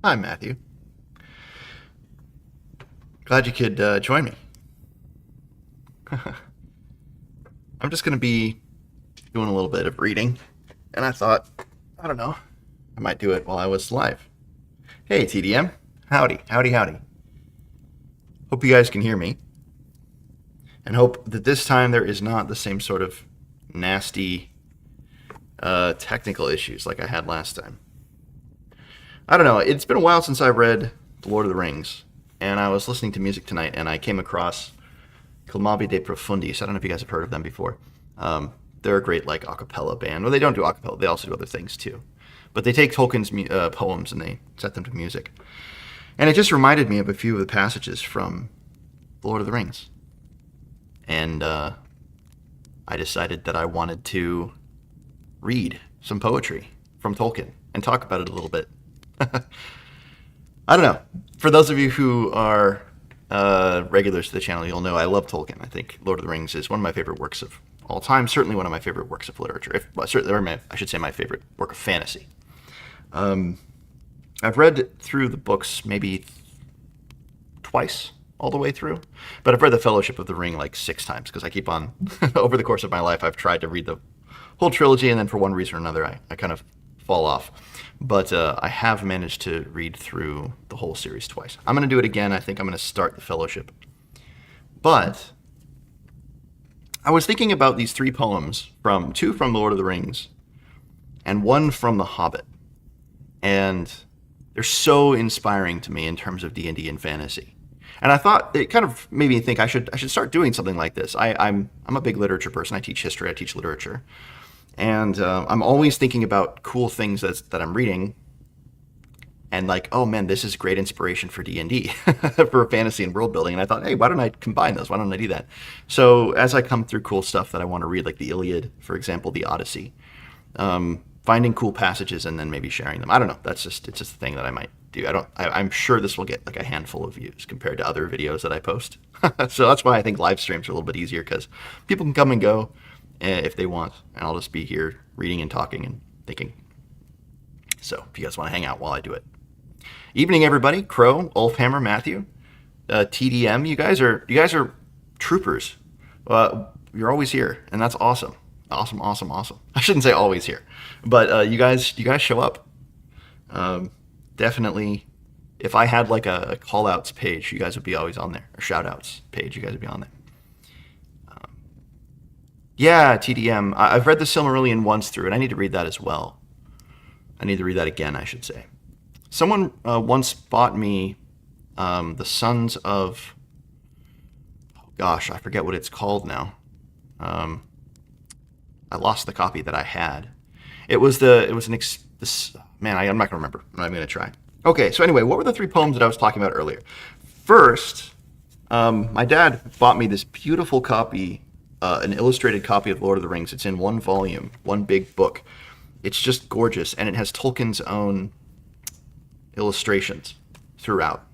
Hi, Matthew. Glad you could join me. I'm just going to be doing a little bit of reading, and I thought, I don't know, I might do it while I was live. Hey, TDM. Howdy, howdy, howdy. Hope you guys can hear me, and hope that this time there is not the same sort of nasty technical issues like I had last time. I don't know, it's been a while since I read The Lord of the Rings, and I was listening to music tonight, and I came across Clamavi de Profundis. I don't know if you guys have heard of them before. They're a great like a cappella band. Well, they don't do a cappella. They also do other things too. But they take Tolkien's poems and they set them to music. And it just reminded me of a few of the passages from The Lord of the Rings. And I decided that I wanted to read some poetry from Tolkien and talk about it a little bit. I don't know. For those of you who are regulars to the channel, you'll know I love Tolkien. I think Lord of the Rings is one of my favorite works of all time. Certainly one of my favorite works of literature. I should say my favorite work of fantasy. I've read through the books maybe twice all the way through, but I've read The Fellowship of the Ring like 6 times because I keep on, over the course of my life, I've tried to read the whole trilogy, and then for one reason or another, I kind of fall off. But I have managed to read through the whole series twice. I'm going to do it again. I think I'm going to start The Fellowship. But I was thinking about these 3 poems, two from The Lord of the Rings and one from The Hobbit. And they're so inspiring to me in terms of D&D and fantasy. And I thought it kind of made me think I should start doing something like this. I'm a big literature person. I teach history. I teach literature. And I'm always thinking about cool things that I'm reading, and like, oh man, this is great inspiration for D&D, for fantasy and world building. And I thought, hey, why don't I combine those? Why don't I do that? So as I come through cool stuff that I want to read, like the Iliad, for example, the Odyssey, finding cool passages and then maybe sharing them. I don't know. It's just a thing that I might do. I'm sure this will get like a handful of views compared to other videos that I post. So that's why I think live streams are a little bit easier, because people can come and go if they want, and I'll just be here reading and talking and thinking. So if you guys want to hang out while I do it. Evening, everybody. Crow, Ulfhammer, Matthew, TDM. You guys are troopers. You're always here, and that's awesome. Awesome. I shouldn't say always here, but you guys show up. Definitely, if I had like a call outs page, you guys would be always on there. Or shout outs page, you guys would be on there. Yeah, TDM. I've read the Silmarillion once through, and I need to read that as well. I need to read that again, I should say. Someone once bought me the Sons of... Oh gosh, I forget what it's called now. I lost the copy that I had. I'm not going to remember. I'm not even going to try. Okay, so anyway, what were the 3 poems that I was talking about earlier? First, my dad bought me this beautiful copy, an illustrated copy of Lord of the Rings. It's in 1 volume, 1 big book. It's just gorgeous, and it has Tolkien's own illustrations throughout.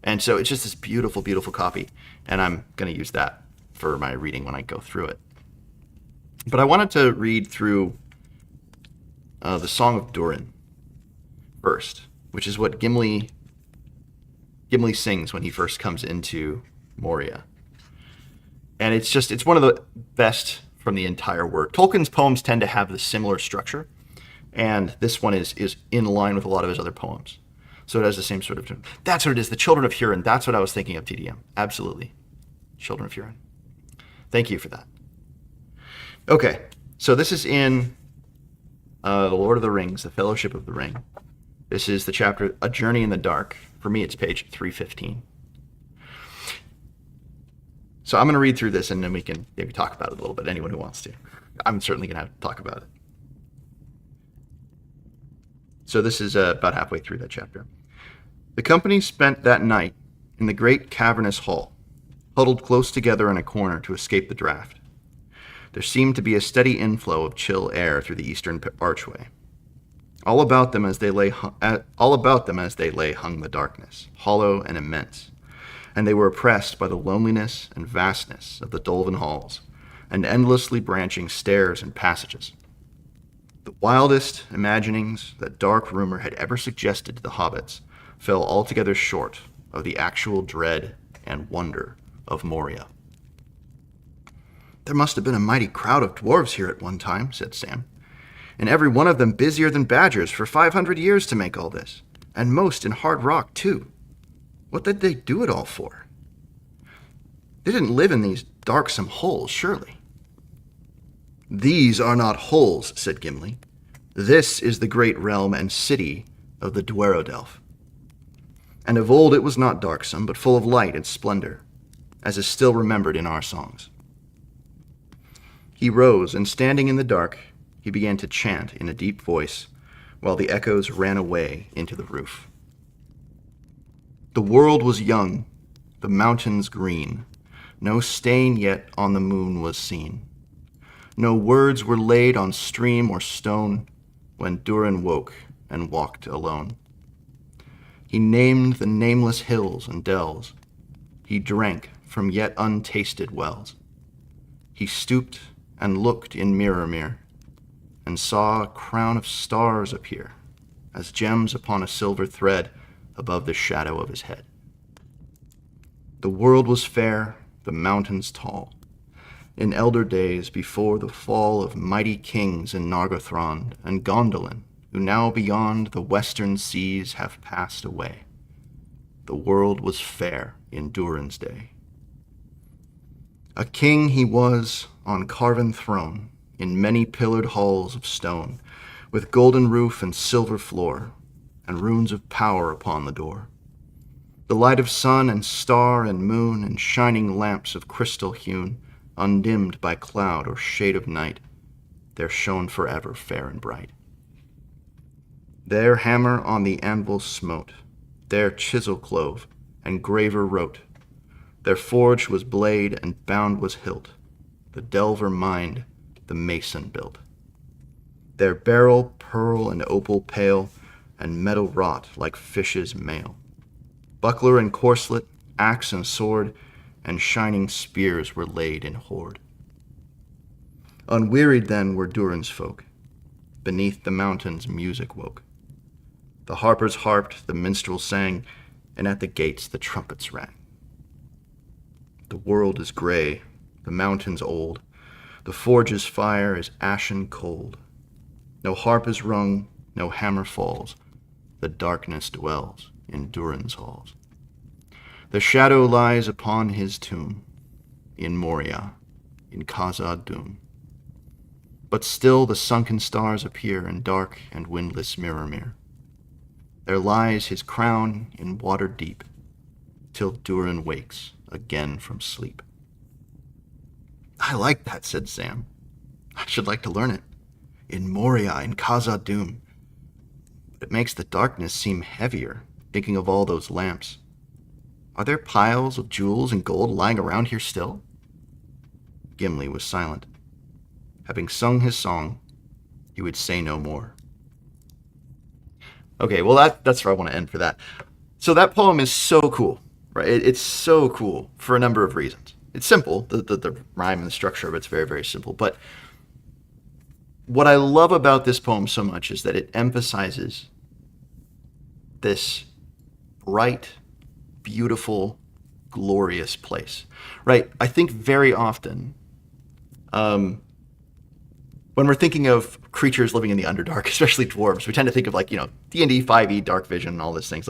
And so it's just this beautiful, beautiful copy, and I'm going to use that for my reading when I go through it. But I wanted to read through the Song of Durin first, which is what Gimli sings when he first comes into Moria. And it's one of the best from the entire work. Tolkien's poems tend to have the similar structure, and this one is in line with a lot of his other poems. So it has the same sort of... That's what it is, the Children of Hurin. That's what I was thinking of, TDM. Absolutely. Children of Hurin. Thank you for that. Okay, so this is in The Lord of the Rings, The Fellowship of the Ring. This is the chapter, A Journey in the Dark. For me, it's page 315. So I'm going to read through this, and then we can maybe talk about it a little bit, anyone who wants to. I'm certainly going to have to talk about it. So this is about halfway through that chapter. The company spent that night in the great cavernous hall, huddled close together in a corner to escape the draft. There seemed to be a steady inflow of chill air through the eastern archway. All about them as they lay hung the darkness, hollow and immense, and they were oppressed by the loneliness and vastness of the Dolven halls and endlessly branching stairs and passages. The wildest imaginings that dark rumor had ever suggested to the hobbits fell altogether short of the actual dread and wonder of Moria. "There must have been a mighty crowd of dwarves here at one time," said Sam, "and every one of them busier than badgers for 500 years to make all this, and most in hard rock, too. What did they do it all for? They didn't live in these darksome holes, surely." "These are not holes," said Gimli. "This is the great realm and city of the Dwerodelf. And of old it was not darksome, but full of light and splendor, as is still remembered in our songs." He rose, and standing in the dark, he began to chant in a deep voice, while the echoes ran away into the roof. "The world was young, the mountains green, no stain yet on the moon was seen. No words were laid on stream or stone, when Durin woke and walked alone. He named the nameless hills and dells. He drank from yet untasted wells. He stooped and looked in Mirror, and saw a crown of stars appear, as gems upon a silver thread above the shadow of his head. The world was fair, the mountains tall. In elder days, before the fall of mighty kings in Nargothrond and Gondolin, who now beyond the western seas have passed away, the world was fair in Durin's day. A king he was on carven throne, in many pillared halls of stone, with golden roof and silver floor, and runes of power upon the door. The light of sun and star and moon, and shining lamps of crystal hewn, undimmed by cloud or shade of night, there shone forever fair and bright. There hammer on the anvil smote, there chisel clove, and graver wrote. There forged was blade, and bound was hilt, the delver mined, the mason built. There beryl, pearl, and opal pale, and metal wrought like fish's mail. Buckler and corslet, axe and sword, and shining spears were laid in hoard. Unwearied then were Durin's folk. Beneath the mountains music woke. The harpers harped, the minstrels sang, and at the gates the trumpets rang. The world is gray, the mountains old, the forge's fire is ashen cold. No harp is rung, no hammer falls, the darkness dwells in Durin's halls. The shadow lies upon his tomb, in Moria, in Khazad-dûm. But still the sunken stars appear in dark and windless Mirror. There lies his crown in water deep, till Durin wakes again from sleep. "I like that," said Sam. "I should like to learn it. In Moria, in Khazad-dûm. But it makes the darkness seem heavier, thinking of all those lamps. Are there piles of jewels and gold lying around here still?" Gimli was silent. Having sung his song, he would say no more. Okay, well that's where I want to end for that. So that poem is so cool, right? It's so cool for a number of reasons. It's simple. The rhyme and the structure of it's very, very simple. But what I love about this poem so much is that it emphasizes this bright, beautiful, glorious place, right? I think very often, when we're thinking of creatures living in the Underdark, especially dwarves, we tend to think of D&D 5e, dark vision, and all these things.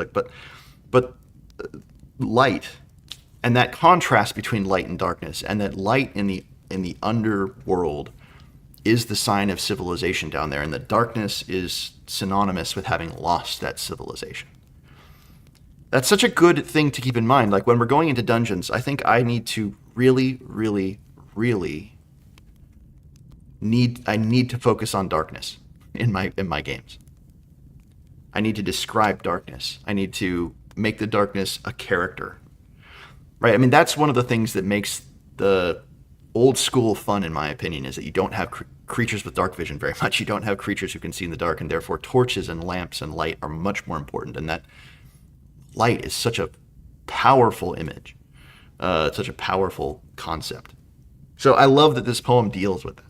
But light, and that contrast between light and darkness, and that light in the underworld is the sign of civilization down there, and the darkness is synonymous with having lost that civilization. That's such a good thing to keep in mind. Like when we're going into dungeons, I think I need to really, really, really need to focus on darkness in my games. I need to describe darkness. I need to make the darkness a character. Right? I mean, that's one of the things that makes the old school fun, in my opinion, is that you don't have creatures with dark vision very much. You don't have creatures who can see in the dark, and therefore torches and lamps and light are much more important. And that light is such a powerful image, such a powerful concept. So I love that this poem deals with that.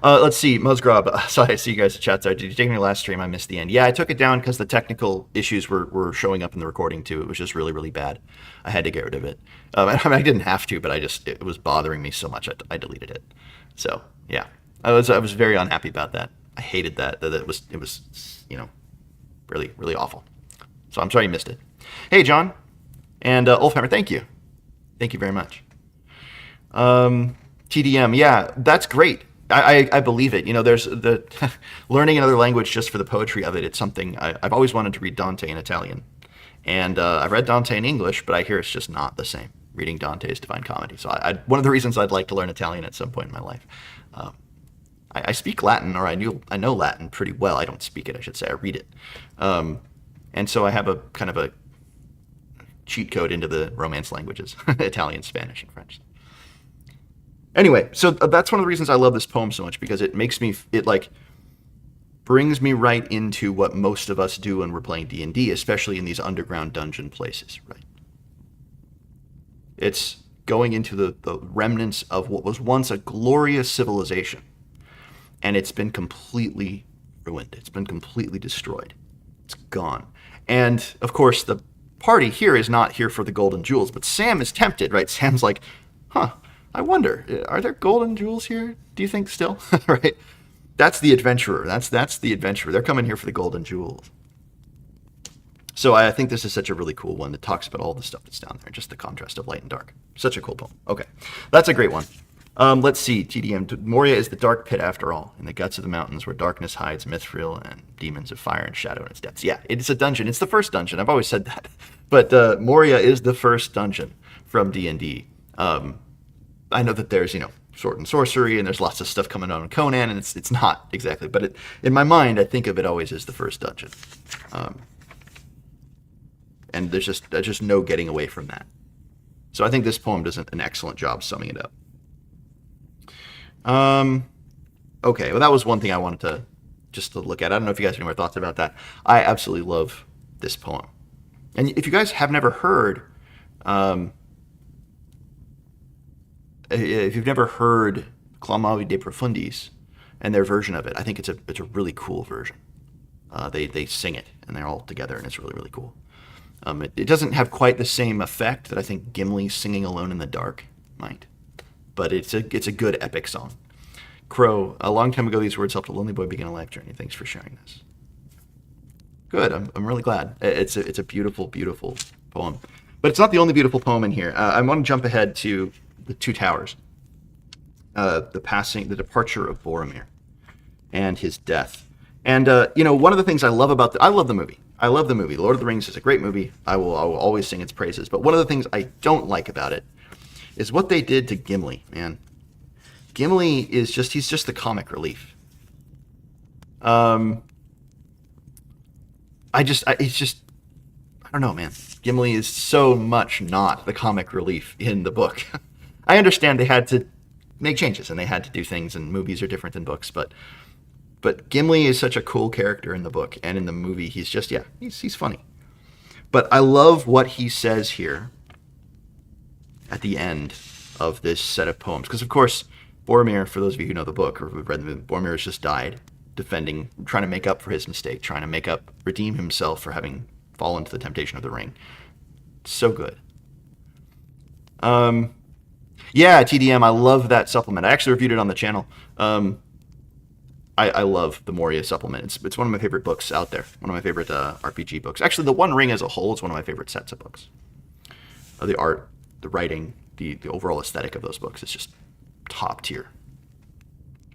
Let's see, Musgrove. Sorry, I see you guys in chat there. Did you take me last stream? I missed the end. Yeah, I took it down because the technical issues were showing up in the recording too. It was just really, really bad. I had to get rid of it. I mean, I didn't have to, but it was bothering me so much I deleted it. So yeah, I was very unhappy about that. I hated that it was really, really awful. So I'm sorry you missed it. Hey, John and Ulfhammer, thank you very much. TDM, yeah, that's great. I believe it. There's the learning another language just for the poetry of it. It's something I've always wanted to read Dante in Italian, and I've read Dante in English, but I hear it's just not the same reading Dante's Divine Comedy. So one of the reasons I'd like to learn Italian at some point in my life. I speak Latin, or I know Latin pretty well. I don't speak it, I should say. I read it, and so I have a kind of a cheat code into the Romance languages: Italian, Spanish, and French. Anyway, so that's one of the reasons I love this poem so much, because it brings me right into what most of us do when we're playing D&D, especially in these underground dungeon places, right? It's going into the remnants of what was once a glorious civilization, and it's been completely ruined. It's been completely destroyed. It's gone. And, of course, the party here is not here for the golden jewels, but Sam is tempted, right? Sam's like, I wonder, are there golden jewels here? Do you think still? Right? That's the adventurer. That's the adventurer. They're coming here for the golden jewels. So I think this is such a really cool one that talks about all the stuff that's down there, just the contrast of light and dark. Such a cool poem. Okay, that's a great one. Let's see, TDM. Moria is the dark pit after all, in the guts of the mountains where darkness hides mithril and demons of fire and shadow in its depths. Yeah, it's a dungeon. It's the first dungeon. I've always said that. But Moria is the first dungeon from D&D. I know that there's, sword and sorcery, and there's lots of stuff coming out on Conan, and it's not exactly, but in my mind, I think of it always as the first dungeon. And there's just no getting away from that. So I think this poem does an excellent job summing it up. Okay, well, that was one thing I wanted to look at. I don't know if you guys have any more thoughts about that. I absolutely love this poem. And if you guys have never heard... if you've never heard Clamavi de Profundis and their version of it, I think it's a really cool version. They sing it, and they're all together, and it's really, really cool. It doesn't have quite the same effect that I think Gimli singing Alone in the Dark might, but it's a good epic song. Crow, a long time ago these words helped a lonely boy begin a life journey. Thanks for sharing this. Good, I'm really glad. It's a beautiful, beautiful poem. But it's not the only beautiful poem in here. I want to jump ahead to the Two Towers, the departure of Boromir, and his death. And one of the things I love about I love the movie. Lord of the Rings is a great movie. I will always sing its praises. But one of the things I don't like about it is what they did to Gimli. Man, Gimli he's just the comic relief. I don't know, man. Gimli is so much not the comic relief in the book. I understand they had to make changes and they had to do things, and movies are different than books, but Gimli is such a cool character in the book, and in the movie he's just, he's funny. But I love what he says here at the end of this set of poems, because of course Boromir, for those of you who know the book or who've read the movie, Boromir has just died defending, trying to make up for his mistake, trying to redeem himself for having fallen to the temptation of the ring. So good. Yeah, TDM, I love that supplement. I actually reviewed it on the channel. I love the Moria supplement. It's one of my favorite books out there. One of my favorite RPG books. Actually, the One Ring as a whole is one of my favorite sets of books. The art, the writing, the overall aesthetic of those books is just top tier.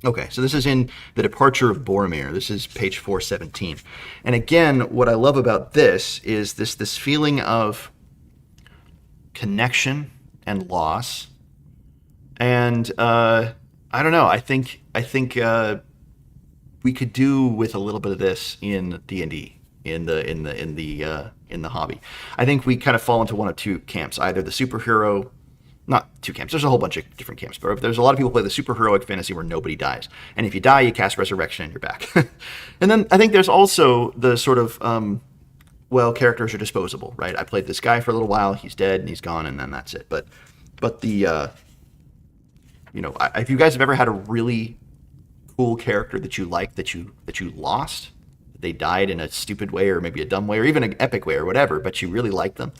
Okay, so this is in The Departure of Boromir. This is page 417. And again, what I love about this is this feeling of connection and loss. And I don't know. I think we could do with a little bit of this in D&D, in the hobby. I think we kind of fall into one of two camps. Either the superhero, not two camps. There's a whole bunch of different camps, but there's a lot of people play the superheroic fantasy where nobody dies, and if you die, you cast resurrection and you're back. And then I think there's also the sort of characters are disposable, right? I played this guy for a little while, he's dead and he's gone, and then that's it. But the if you guys have ever had a really cool character that you like that you lost. They died in a stupid way or maybe a dumb way or even an epic way or whatever, but you really like them.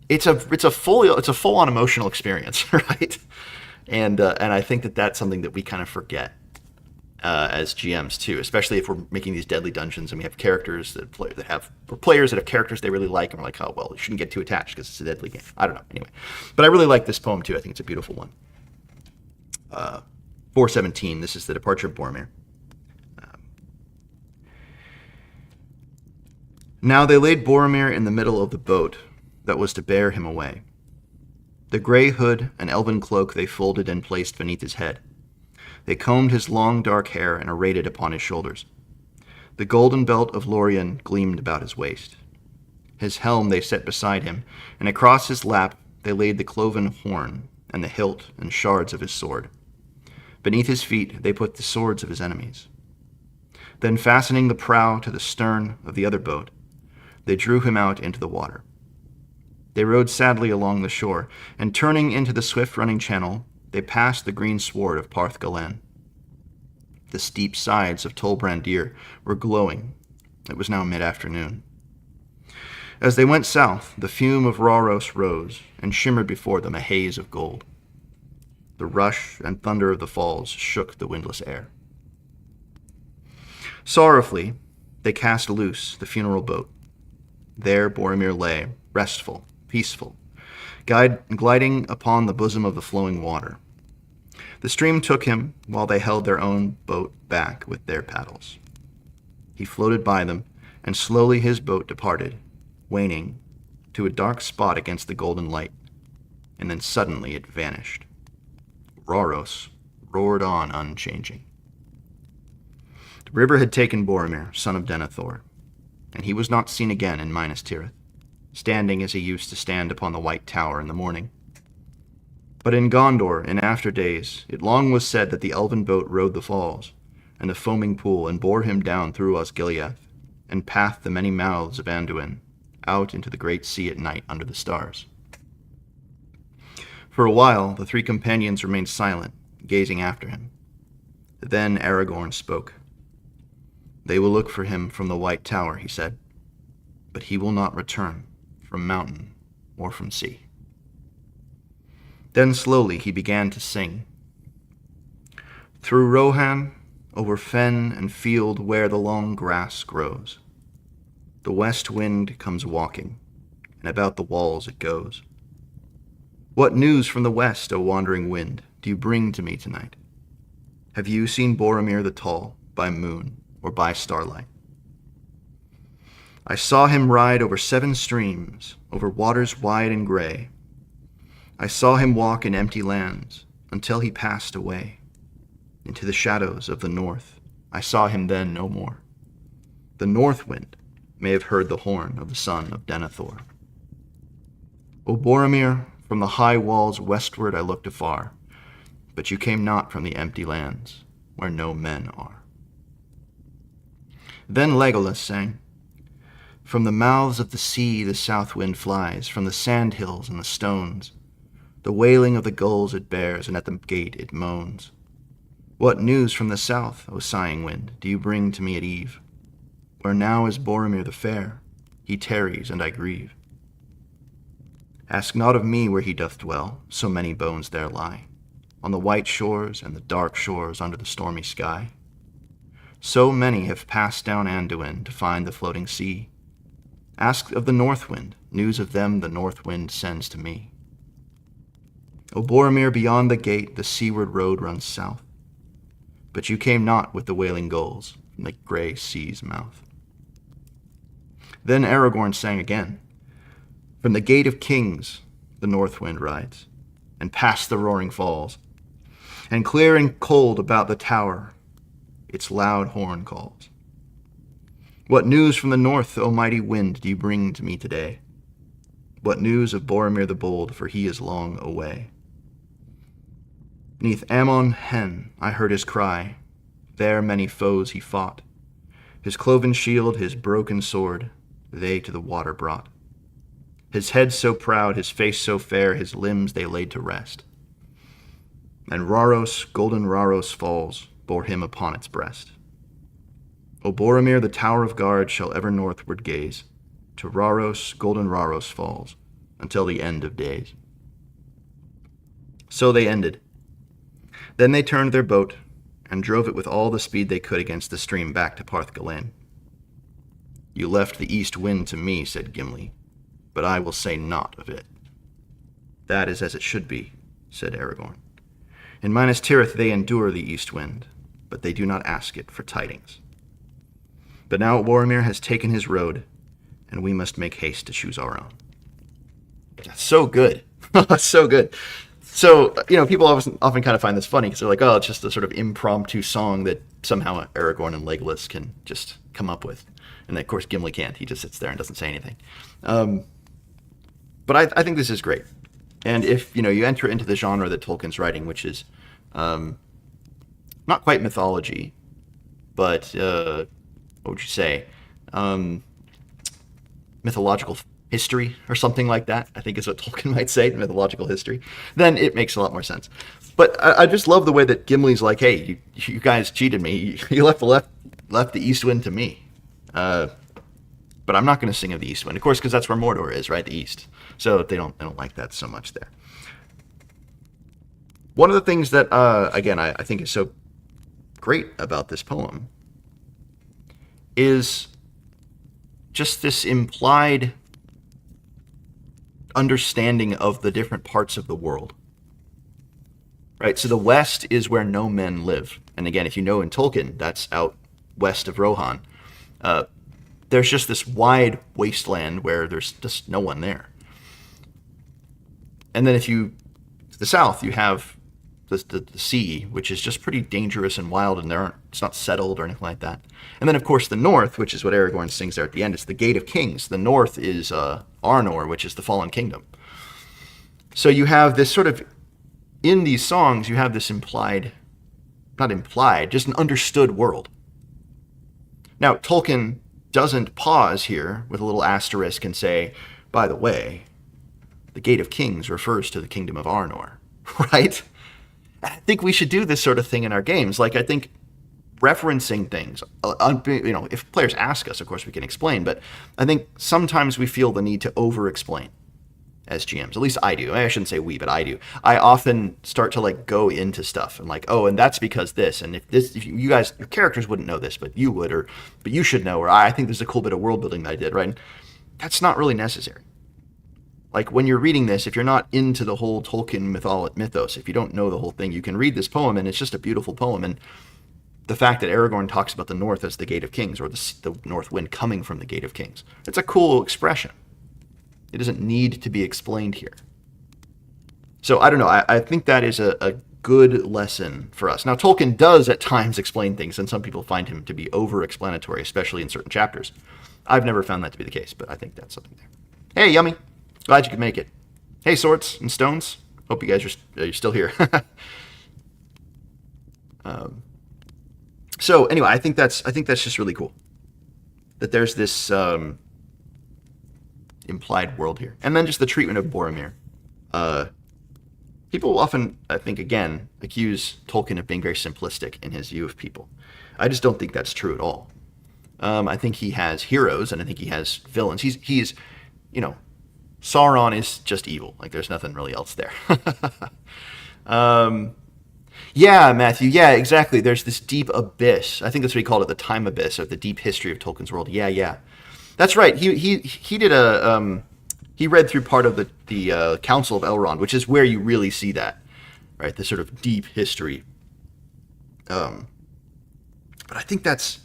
It's a full on emotional experience, right? And I think that that's something that we kind of forget as GMs too, especially if we're making these deadly dungeons and we have characters or players that have characters they really like, and we're like, oh well, you shouldn't get too attached because it's a deadly game. I don't know. Anyway, but I really like this poem too. I think it's a beautiful one. 417. This is the departure of Boromir. Now they laid Boromir in the middle of the boat that was to bear him away. The grey hood and elven cloak they folded and placed beneath his head. They combed his long dark hair and arrayed it upon his shoulders. The golden belt of Lorien gleamed about his waist. His helm they set beside him, and across his lap they laid the cloven horn and the hilt and shards of his sword. Beneath his feet they put the swords of his enemies. Then fastening the prow to the stern of the other boat, they drew him out into the water. They rowed sadly along the shore, and turning into the swift-running channel, they passed the green sward of Parth Galen. The steep sides of Tol Brandir were glowing. It was now mid-afternoon. As they went south, the fume of Rauros rose, and shimmered before them a haze of gold. The rush and thunder of the falls shook the windless air. Sorrowfully, they cast loose the funeral boat. There Boromir lay, restful, peaceful, gliding upon the bosom of the flowing water. The stream took him while they held their own boat back with their paddles. He floated by them, and slowly his boat departed, waning, to a dark spot against the golden light, and then suddenly it vanished. Rauros roared on unchanging. The river had taken Boromir, son of Denethor, and he was not seen again in Minas Tirith, standing as he used to stand upon the White Tower in the morning. But in Gondor, in after days, it long was said that the elven boat rode the falls, and the foaming pool, and bore him down through Osgiliath, and pathed the many mouths of Anduin, out into the great sea at night under the stars. For a while, the three companions remained silent, gazing after him. Then Aragorn spoke. They will look for him from the White Tower, he said, but he will not return from mountain or from sea. Then slowly he began to sing. Through Rohan, over fen and field where the long grass grows, the west wind comes walking, and about the walls it goes. What news from the west, O wandering wind, do you bring to me tonight? Have you seen Boromir the Tall by moon or by starlight? I saw him ride over 7 streams, over waters wide and gray. I saw him walk in empty lands until he passed away. Into the shadows of the north, I saw him then no more. The north wind may have heard the horn of the son of Denethor. O Boromir, from the high walls westward I looked afar, but you came not from the empty lands where no men are. Then Legolas sang, from the mouths of the sea the south wind flies, from the sand hills and the stones. The wailing of the gulls it bears, and at the gate it moans. What news from the south, O sighing wind, do you bring to me at eve? Where now is Boromir the fair, he tarries, and I grieve. Ask not of me where he doth dwell, so many bones there lie, on the white shores and the dark shores under the stormy sky. So many have passed down Anduin to find the floating sea. Ask of the north wind, news of them the north wind sends to me. O Boromir, beyond the gate the seaward road runs south, but you came not with the wailing gulls from the grey sea's mouth. Then Aragorn sang again, from the gate of kings the north wind rides, and past the roaring falls, and clear and cold about the tower its loud horn calls. What news from the north, O mighty wind, do you bring to me today? What news of Boromir the bold, for he is long away? 'Neath Amon Hen I heard his cry, there many foes he fought. His cloven shield, his broken sword, they to the water brought. His head so proud, his face so fair, his limbs they laid to rest. and Raros, golden Raros falls, bore him upon its breast. O Boromir, the tower of guard shall ever northward gaze, to Raros, golden Raros falls, until the end of days. So they ended. Then they turned their boat, and drove it with all the speed they could against the stream back to Parthgalen. You left the east wind to me, said Gimli, but I will say naught of it. That is as it should be, said Aragorn. In Minas Tirith they endure the east wind, but they do not ask it for tidings. But now Boromir has taken his road, and we must make haste to choose our own. So good. So good. So, people often kind of find this funny because they're like, oh, it's just a sort of impromptu song that somehow Aragorn and Legolas can just come up with. And of course, Gimli can't. He just sits there and doesn't say anything. But I think this is great. And if, you enter into the genre that Tolkien's writing, which is not quite mythology, but what would you say? Mythological history or something like that, I think is what Tolkien might say, mythological history, then it makes a lot more sense. But I just love the way that Gimli's like, hey, you guys cheated me. You left the east wind to me. But I'm not going to sing of the east wind, of course, because that's where Mordor is, right? The east. So they don't like that so much there. One of the things that, again, I think is so great about this poem is just this implied understanding of the different parts of the world. Right? So the west is where no men live. And again, if you know in Tolkien, that's out west of Rohan. There's just this wide wasteland where there's just no one there. And then to the south, you have the sea, which is just pretty dangerous and wild, and it's not settled or anything like that. And then, of course, the north, which is what Aragorn sings there at the end, it's the Gate of Kings. The north is Arnor, which is the Fallen Kingdom. So you have this sort of, in these songs, you have this not implied, just an understood world. Now, Tolkien doesn't pause here with a little asterisk and say, by the way, the Gate of Kings refers to the Kingdom of Arnor, right? I think we should do this sort of thing in our games. Like, I think referencing things, if players ask us, of course, we can explain, but I think sometimes we feel the need to over-explain as GMs. At least I do. I shouldn't say we, but I do. I often start to go into stuff and and that's because this, and if you guys, your characters wouldn't know this, but you would, but you should know, or I think there's a cool bit of world building that I did, right? And that's not really necessary. Like, when you're reading this, if you're not into the whole Tolkien mythos, if you don't know the whole thing, you can read this poem, and it's just a beautiful poem. And the fact that Aragorn talks about the north as the Gate of Kings, or the north wind coming from the Gate of Kings, it's a cool expression. It doesn't need to be explained here. So, I don't know. I think that is a good lesson for us. Now, Tolkien does at times explain things, and some people find him to be over-explanatory, especially in certain chapters. I've never found that to be the case, but I think that's something there. Hey, Yummy. Glad you could make it. Hey, Swords and Stones. Hope you guys you're still here. So anyway, I think that's just really cool that there's this implied world here, and then just the treatment of Boromir. People often, I think, again, accuse Tolkien of being very simplistic in his view of people. I just don't think that's true at all. I think he has heroes, and I think he has villains. He's Sauron is just evil. Like, there's nothing really else there. Yeah, Matthew. Yeah, exactly. There's this deep abyss. I think that's what he called it, the time abyss, or the deep history of Tolkien's world. Yeah. That's right. He did he read through part of the Council of Elrond, which is where you really see that, right? The sort of deep history. But I think that's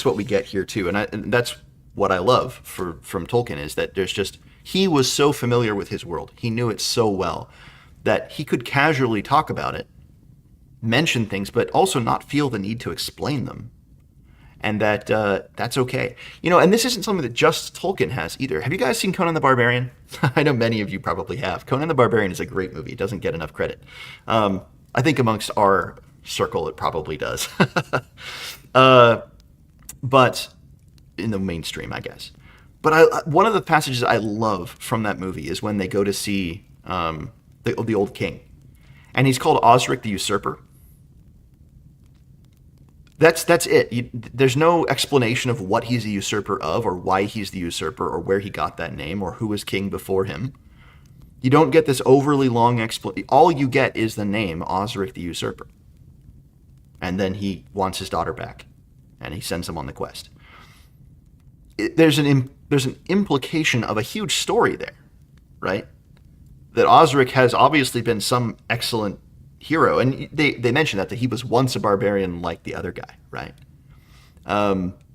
what we get here too, and that's what I love from Tolkien, is that he was so familiar with his world. He knew it so well that he could casually talk about it, mention things, but also not feel the need to explain them. And that's okay. And this isn't something that just Tolkien has either. Have you guys seen Conan the Barbarian? I know many of you probably have. Conan the Barbarian is a great movie. It doesn't get enough credit. I think amongst our circle it probably does. But in the mainstream, I guess. But one of the passages I love from that movie is when they go to see the old king. and he's called Osric the Usurper. That's it. There's no explanation of what he's a usurper of, or why he's the usurper, or where he got that name, or who was king before him. You don't get this overly long explanation. All you get is the name Osric the Usurper. And then he wants his daughter back, and he sends him on the quest. There's an implication of a huge story there, right? That Osric has obviously been some excellent hero, and they mention that he was once a barbarian like the other guy, right?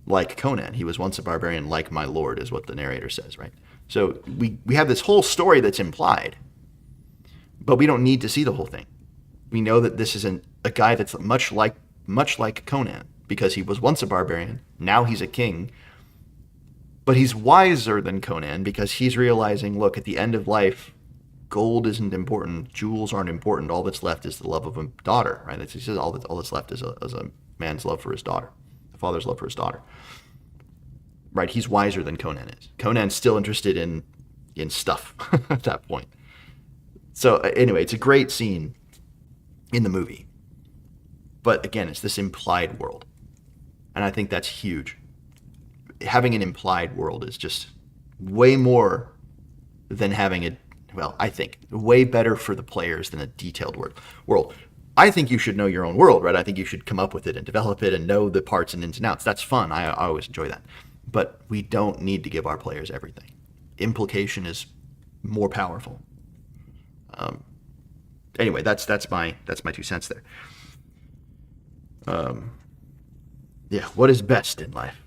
Like Conan, he was once a barbarian like my lord, is what the narrator says, right? So we have this whole story that's implied, but we don't need to see the whole thing. We know that this is a guy that's much like Conan, because he was once a barbarian, now he's a king, but he's wiser than Conan because he's realizing, look, at the end of life, gold isn't important, jewels aren't important, all that's left is the love of a daughter, right? He says all that's left is a man's love for his daughter, a father's love for his daughter. Right, he's wiser than Conan is. Conan's still interested in stuff at that point. So anyway, it's a great scene in the movie. But again, it's this implied world. And I think that's huge. Having an implied world is just way more than having I think, way better for the players than a detailed world. I think you should know your own world, right? I think you should come up with it and develop it and know the parts and ins and outs. That's fun. I always enjoy that. But we don't need to give our players everything. Implication is more powerful. Anyway, that's my 2 cents there. What is best in life?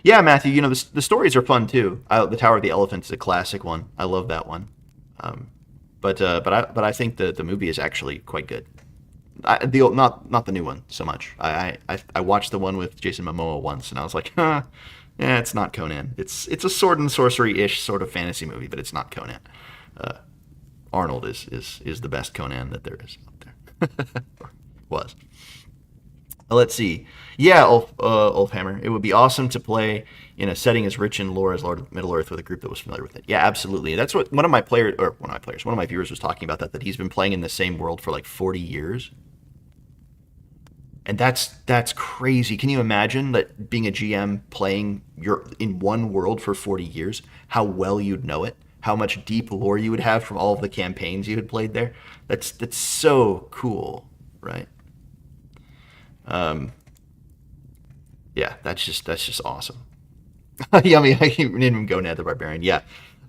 Yeah, Matthew, the stories are fun too. The Tower of the Elephant is a classic one. I love that one. But I think the movie is actually quite good. Not the new one so much. I watched the one with Jason Momoa once, and I was like, it's not Conan. It's a sword and sorcery-ish sort of fantasy movie, but it's not Conan. Arnold is the best Conan that there is out there. Was. Let's see. Yeah, Ulfhammer. It would be awesome to play in a setting as rich in lore as Lord of Middle-earth with a group that was familiar with it. Yeah, absolutely. That's what one of my viewers was talking about, that he's been playing in the same world for like 40 years. And that's crazy. Can you imagine that being a GM playing in one world for 40 years, how well you'd know it, how much deep lore you would have from all of the campaigns you had played there? That's so cool, right? Yeah, that's just awesome. Yummy. I keep naming him Gonad the Barbarian. Yeah.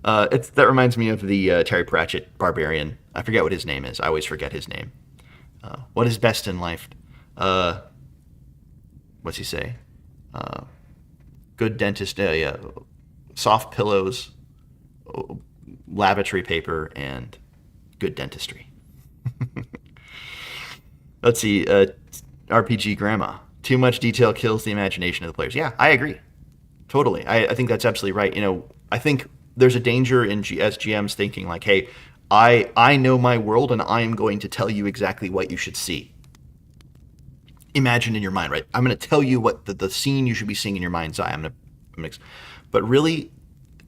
That reminds me of the Terry Pratchett Barbarian. I forget what his name is. I always forget his name. What is best in life? What's he say? Good dentist. Yeah. Soft pillows, lavatory paper, and good dentistry. Let's see. RPG Grandma. Too much detail kills the imagination of the players. Yeah, I agree. Totally. I think that's absolutely right. I think there's a danger as GMs thinking like, hey, I know my world and I am going to tell you exactly what you should see. Imagine in your mind, right? I'm going to tell you what the scene you should be seeing in your mind's eye. I'm going to mix. But really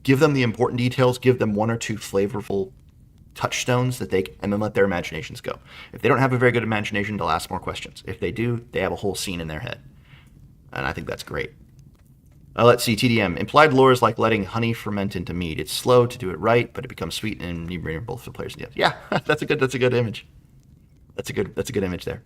give them the important details, give them one or two flavorful touchstones and then let their imaginations go. If they don't have a very good imagination, they'll ask more questions. If they do, they have a whole scene in their head. And I think that's great. Let's see, TDM. Implied lore is like letting honey ferment into mead. It's slow to do it right, but it becomes sweet and inebriating both for players and DMs. Yeah, that's a good image. That's a good image there.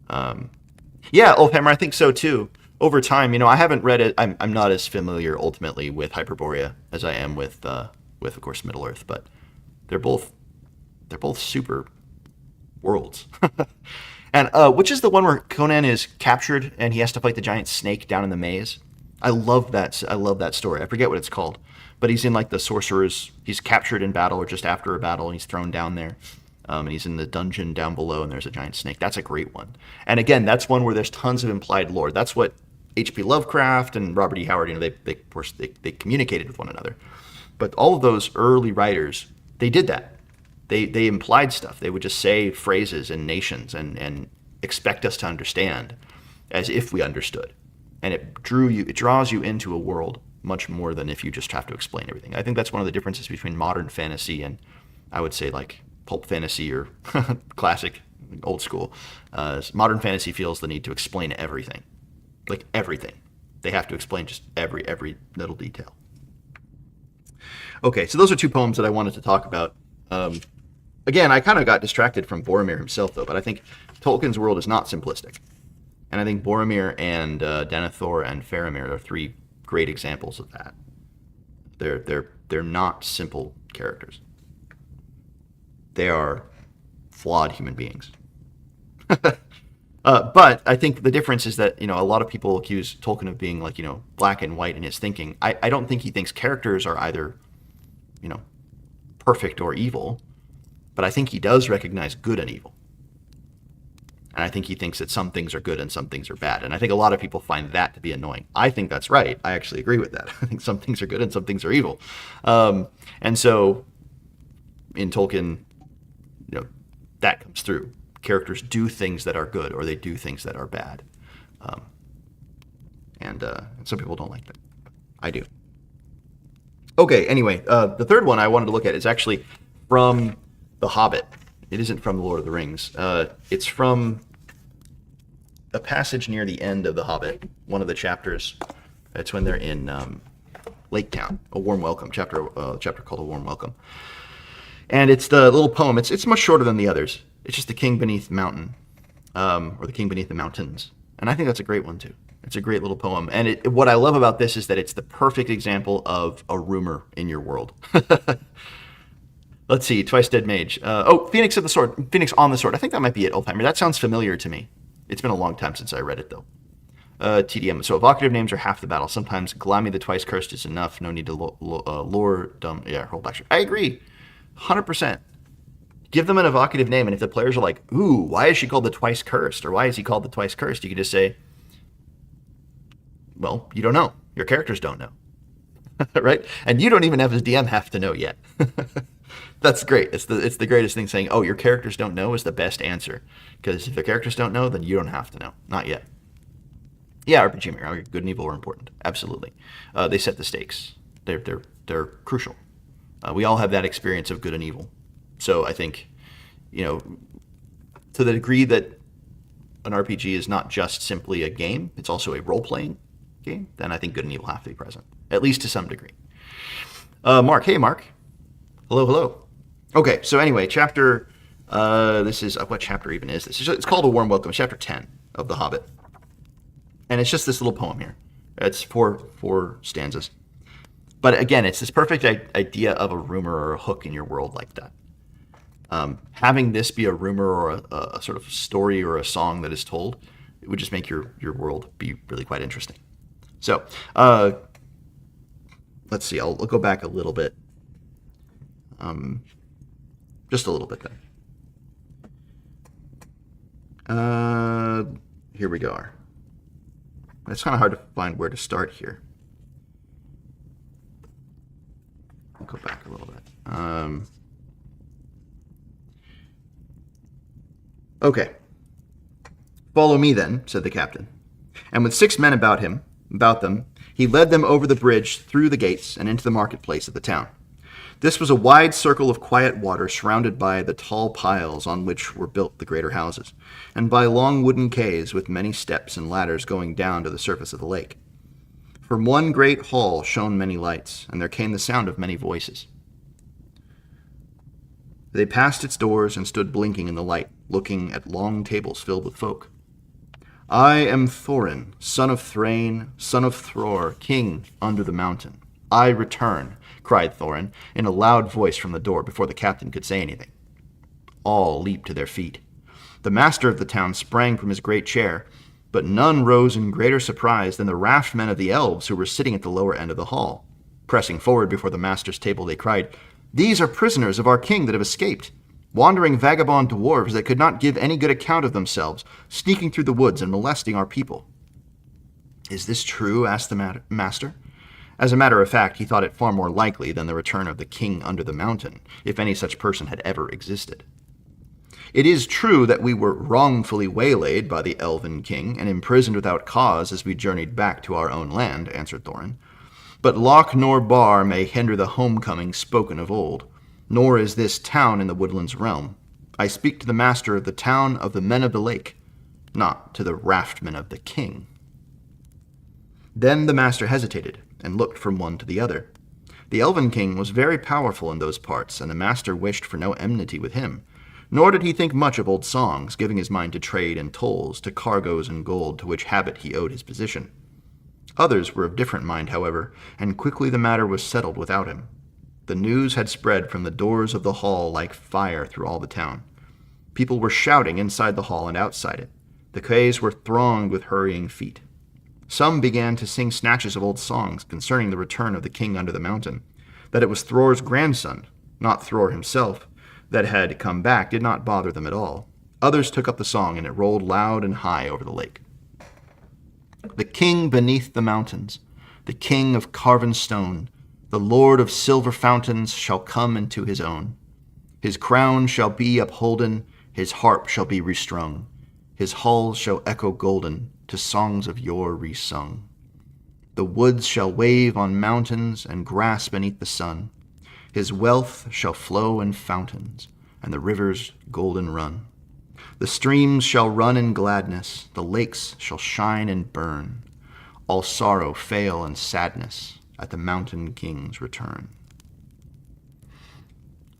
Yeah, Ulfhammer, I think so too. Over time, I haven't read it. I'm not as familiar ultimately with Hyperborea as I am with of course Middle-earth, but they're both super worlds. And which is the one where Conan is captured and he has to fight the giant snake down in the maze? I love that story. I forget what it's called, but he's in like the sorcerer's. He's captured in battle or just after a battle, and he's thrown down there. And he's in the dungeon down below, and there's a giant snake. That's a great one. And again, that's one where there's tons of implied lore. That's what H.P. Lovecraft and Robert E. Howard, they communicated with one another. But all of those early writers, they did that. They implied stuff. They would just say phrases and nations and expect us to understand as if we understood. And it draws you into a world much more than if you just have to explain everything. I think that's one of the differences between modern fantasy and I would say like pulp fantasy or classic, old school. Modern fantasy feels the need to explain everything, like everything. They have to explain just every little detail. Okay, so those are two poems that I wanted to talk about. Again, I kind of got distracted from Boromir himself, though, but I think Tolkien's world is not simplistic. And I think Boromir and Denethor and Faramir are three great examples of that. They're not simple characters. They are flawed human beings. But I think the difference is that, a lot of people accuse Tolkien of being like, black and white in his thinking. I don't think he thinks characters are either, perfect or evil, but I think he does recognize good and evil. And I think he thinks that some things are good and some things are bad. And I think a lot of people find that to be annoying. I think that's right. I actually agree with that. I think some things are good and some things are evil. And so in Tolkien, that comes through. Characters do things that are good or they do things that are bad. And some people don't like that. I do. Okay, anyway, the third one I wanted to look at is actually from The Hobbit. It isn't from The Lord of the Rings. It's from a passage near the end of The Hobbit, one of the chapters. It's when they're in Lake Town, A Warm Welcome, chapter called A Warm Welcome. And it's the little poem. It's much shorter than the others. It's just the King Beneath Mountain, or the King Beneath the Mountains. And I think that's a great one, too. It's a great little poem. And what I love about this is that it's the perfect example of a rumor in your world. Let's see, Twice Dead Mage. Phoenix on the Sword. I think that might be it, Oldtimer. That sounds familiar to me. It's been a long time since I read it, though. TDM. So evocative names are half the battle. Sometimes Glami the Twice Cursed is enough. No need to lore dumb. Yeah, roll back. I agree. 100%. Give them an evocative name, and if the players are like, ooh, why is she called the Twice Cursed? Or why is he called the Twice Cursed? You can just say, well, you don't know. Your characters don't know. Right? And you don't even have as DM have to know yet. That's great. It's the greatest thing. Saying, oh, your characters don't know is the best answer. Because if the characters don't know, then you don't have to know. Not yet. Yeah, RPG, good and evil are important. Absolutely. They set the stakes. They're crucial. We all have that experience of good and evil. So I think, to the degree that an RPG is not just simply a game, it's also a role-playing game, then I think good and evil have to be present, at least to some degree. Mark. Hey, Mark. Hello. Okay, so anyway, chapter, this is, what chapter even is this? It's called A Warm Welcome, chapter 10 of The Hobbit. And it's just this little poem here. It's four stanzas. But again, it's this perfect idea of a rumor or a hook in your world like that. Having this be a rumor or a sort of story or a song that is told, it would just make your world be really quite interesting. So, let's see. I'll go back a little bit. Just a little bit then. Here we go. It's kind of hard to find where to start here. I'll go back a little bit. Okay. Follow me then, said the captain. And with 6 men about them, he led them over the bridge, through the gates, and into the marketplace of the town. This was a wide circle of quiet water surrounded by the tall piles on which were built the greater houses, and by long wooden quays with many steps and ladders going down to the surface of the lake. From one great hall shone many lights, and there came the sound of many voices. They passed its doors and stood blinking in the light, looking at long tables filled with folk. I am Thorin, son of Thrain, son of Thror, king under the mountain. I return, cried Thorin, in a loud voice from the door before the captain could say anything. All leaped to their feet. The master of the town sprang from his great chair, but none rose in greater surprise than the raft men of the elves who were sitting at the lower end of the hall. Pressing forward before the master's table, they cried, These are prisoners of our king that have escaped, wandering vagabond dwarves that could not give any good account of themselves, sneaking through the woods and molesting our people. Is this true? Asked the master. As a matter of fact, he thought it far more likely than the return of the king under the mountain, if any such person had ever existed. It is true that we were wrongfully waylaid by the elven king and imprisoned without cause as we journeyed back to our own land, answered Thorin. But lock nor bar may hinder the homecoming spoken of old. Nor is this town in the woodland's realm. I speak to the master of the town of the men of the lake, not to the raftmen of the king." Then the master hesitated, and looked from one to the other. The Elven King was very powerful in those parts, and the master wished for no enmity with him. Nor did he think much of old songs, giving his mind to trade and tolls, to cargoes and gold, to which habit he owed his position. Others were of different mind, however, and quickly the matter was settled without him. The news had spread from the doors of the hall like fire through all the town. People were shouting inside the hall and outside it. The quays were thronged with hurrying feet. Some began to sing snatches of old songs concerning the return of the king under the mountain. That it was Thror's grandson, not Thror himself, that had come back did not bother them at all. Others took up the song, and it rolled loud and high over the lake. "The king beneath the mountains, the king of carven stone, the lord of silver fountains shall come into his own. His crown shall be upholden, his harp shall be restrung, his halls shall echo golden to songs of yore resung. The woods shall wave on mountains and grass beneath the sun. His wealth shall flow in fountains, and the rivers golden run. The streams shall run in gladness, the lakes shall shine and burn. All sorrow fail and sadness at the mountain king's return."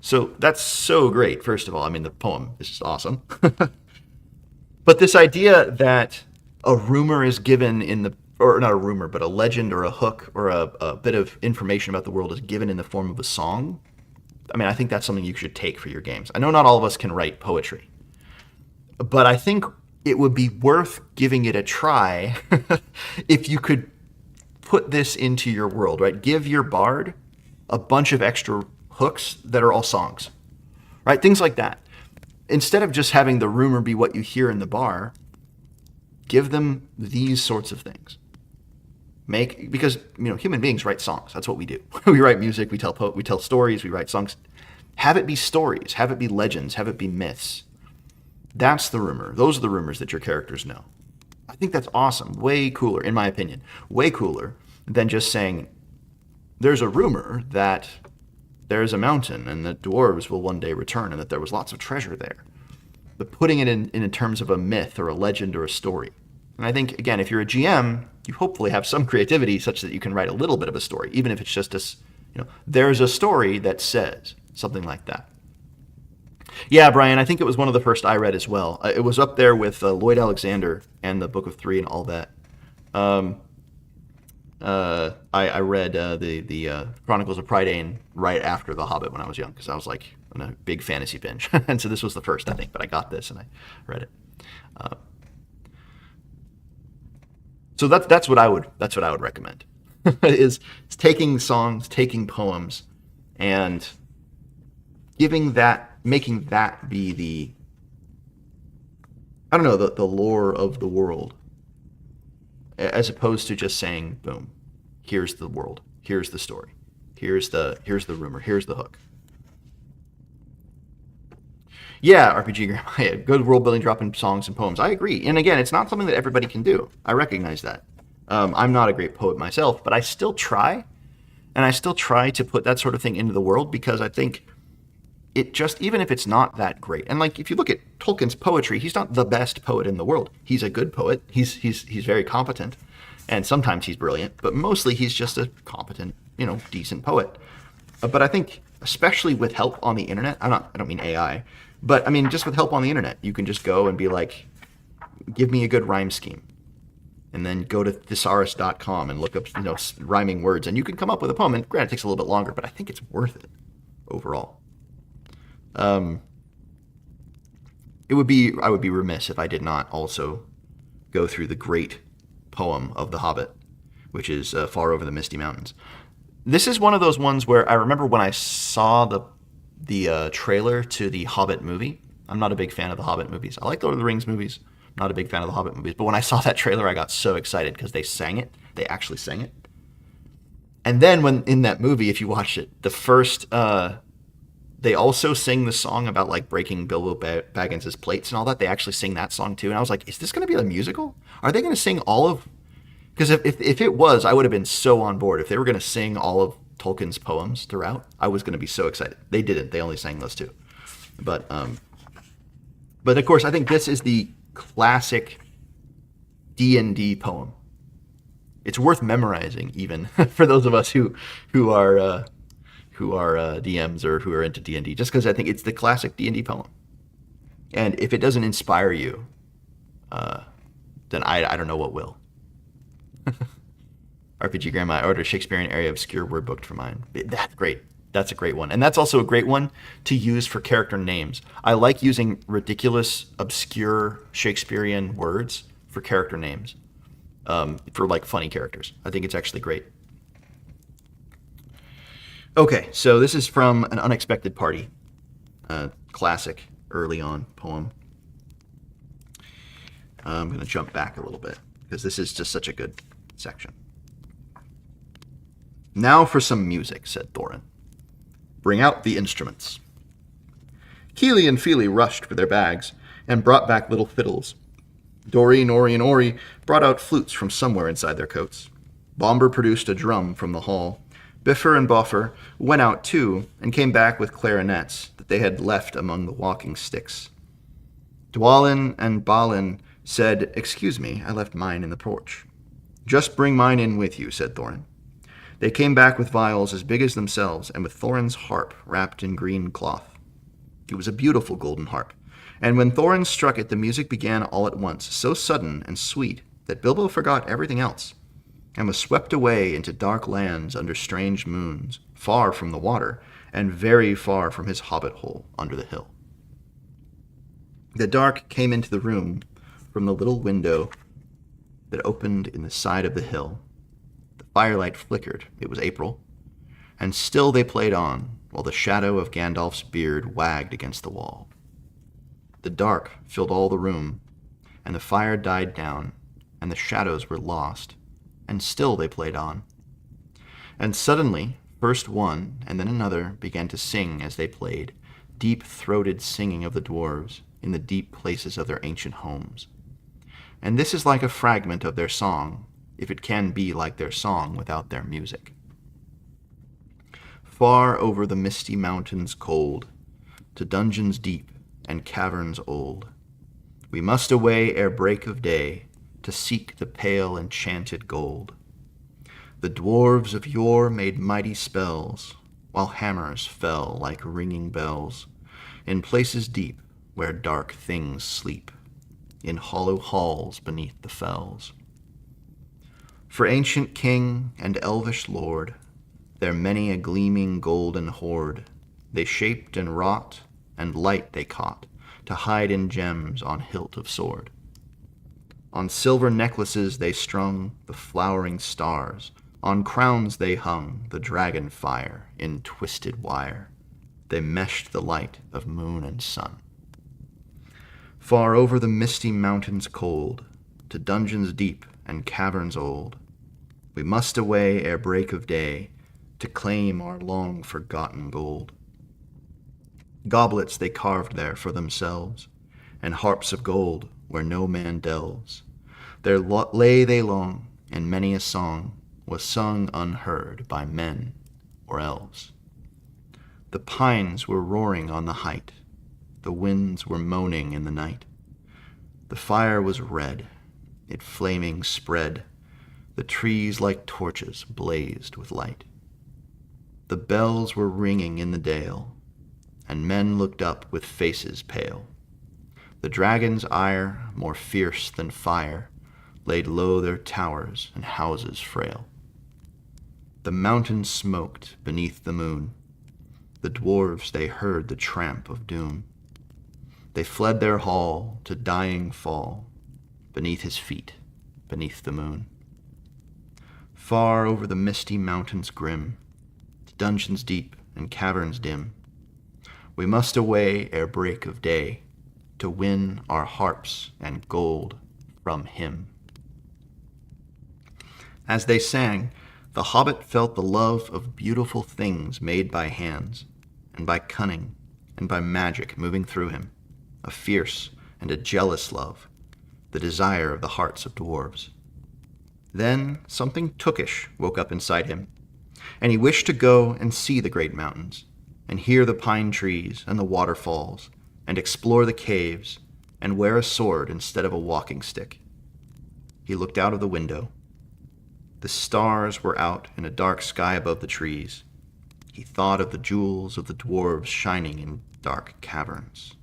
So that's so great, first of all. I mean, the poem is just awesome. But this idea that a rumor is given in the, or not a rumor, but a legend or a hook or a bit of information about the world is given in the form of a song, I mean, I think that's something you should take for your games. I know not all of us can write poetry, but I think it would be worth giving it a try if you could put this into your world, right? Give your bard a bunch of extra hooks that are all songs, right? Things like that. Instead of just having the rumor be what you hear in the bar, give them these sorts of things. Because human beings write songs. That's what we do. We write music, we tell stories, we write songs. Have it be stories, have it be legends, have it be myths. That's the rumor. Those are the rumors that your characters know. I think that's awesome. Way cooler, in my opinion. Way cooler than just saying, there's a rumor that there's a mountain and that dwarves will one day return and that there was lots of treasure there. But putting it in terms of a myth or a legend or a story. And I think, again, if you're a GM, you hopefully have some creativity such that you can write a little bit of a story, even if it's just there's a story that says something like that. Yeah, Brian, I think it was one of the first I read as well. It was up there with Lloyd Alexander and the Book of Three and all that. I read the Chronicles of Prydain right after The Hobbit when I was young, because I was like on a big fantasy binge. And so this was the first, I think, but I got this and I read it. So that's what I would recommend is taking songs, taking poems, and making that be the lore of the world, as opposed to just saying, boom, here's the world, here's the story, here's the rumor, here's the hook. Yeah, RPG Grandma, good world building, drop in songs and poems. I agree. And again, it's not something that everybody can do. I recognize that. I'm not a great poet myself, but I still try. And I still try to put that sort of thing into the world, because I think it just, even if it's not that great. And like, if you look at Tolkien's poetry, he's not the best poet in the world. He's a good poet. He's very competent. And sometimes he's brilliant, but mostly he's just a competent, decent poet. But I think, especially with help on the internet, I don't mean AI, but I mean, just with help on the internet, you can just go and be like, give me a good rhyme scheme. And then go to thesaurus.com and look up, rhyming words, and you can come up with a poem. And granted, it takes a little bit longer, but I think it's worth it overall. I would be remiss if I did not also go through the great poem of The Hobbit, which is Far Over the Misty Mountains. This is one of those ones where I remember when I saw the trailer to the Hobbit movie. I'm not a big fan of the Hobbit movies. I like Lord of the Rings movies. Not a big fan of the Hobbit movies. But when I saw that trailer, I got so excited because they sang it. They actually sang it. And then when in that movie, if you watch it, the first, they also sing the song about like breaking Bilbo Baggins' plates and all that. They actually sing that song too. And I was like, is this going to be a musical? Are they going to sing all of... Because if it was, I would have been so on board. If they were going to sing all of Tolkien's poems throughout, I was going to be so excited. They didn't. They only sang those two. But of course, I think this is the classic D&D poem. It's worth memorizing, even for those of us who are DMs or who are into D&D, just because I think it's the classic D&D poem. And if it doesn't inspire you, then I don't know what will. RPG Grandma, I ordered a Shakespearean area obscure word book for mine. That's great. That's a great one. And that's also a great one to use for character names. I like using ridiculous, obscure Shakespearean words for character names, for like funny characters. I think it's actually great. Okay, so this is from An Unexpected Party, classic early on poem. I'm going to jump back a little bit because this is just such a good section. Now for some music, said Thorin. Bring out the instruments. Keely and Feely rushed for their bags and brought back little fiddles. Dori, Nori, and Ori brought out flutes from somewhere inside their coats. Bomber produced a drum from the hall. Biffer and Boffer went out too and came back with clarinets that they had left among the walking sticks. Dwalin and Balin said, "Excuse me, I left mine in the porch." "Just bring mine in with you," said Thorin. They came back with vials as big as themselves and with Thorin's harp wrapped in green cloth. It was a beautiful golden harp, and when Thorin struck it, the music began all at once, so sudden and sweet that Bilbo forgot everything else, and was swept away into dark lands under strange moons, far from the water, and very far from his hobbit hole under the hill. The dark came into the room from the little window that opened in the side of the hill. The firelight flickered, it was April, and still they played on, while the shadow of Gandalf's beard wagged against the wall. The dark filled all the room, and the fire died down, and the shadows were lost, and still they played on. And suddenly, first one and then another began to sing as they played, deep-throated singing of the dwarves in the deep places of their ancient homes. And this is like a fragment of their song, if it can be like their song without their music. Far over the misty mountains cold, to dungeons deep and caverns old, we must away ere break of day, to seek the pale enchanted gold. The dwarves of yore made mighty spells, while hammers fell like ringing bells, in places deep where dark things sleep, in hollow halls beneath the fells. For ancient king and elvish lord, there many a gleaming golden hoard, they shaped and wrought, and light they caught, to hide in gems on hilt of sword. On silver necklaces they strung the flowering stars, on crowns they hung the dragon fire in twisted wire. They meshed the light of moon and sun. Far over the misty mountains cold, to dungeons deep and caverns old, we must away ere break of day, to claim our long-forgotten gold. Goblets they carved there for themselves, and harps of gold where no man delves. There lay they long, and many a song was sung unheard by men or elves. The pines were roaring on the height, the winds were moaning in the night. The fire was red, it flaming spread, the trees like torches blazed with light. The bells were ringing in the dale, and men looked up with faces pale. The dragon's ire, more fierce than fire, laid low their towers and houses frail. The mountains smoked beneath the moon. The dwarves, they heard the tramp of doom. They fled their hall to dying fall, beneath his feet, beneath the moon. Far over the misty mountains grim, to dungeons deep and caverns dim, we must away ere break of day, to win our harps and gold from him. As they sang, the hobbit felt the love of beautiful things made by hands, and by cunning, and by magic moving through him, a fierce and a jealous love, the desire of the hearts of dwarves. Then something tookish woke up inside him. And he wished to go and see the great mountains, and hear the pine trees and the waterfalls, and explore the caves, and wear a sword instead of a walking stick. He looked out of the window. The stars were out in a dark sky above the trees. He thought of the jewels of the dwarves shining in dark caverns.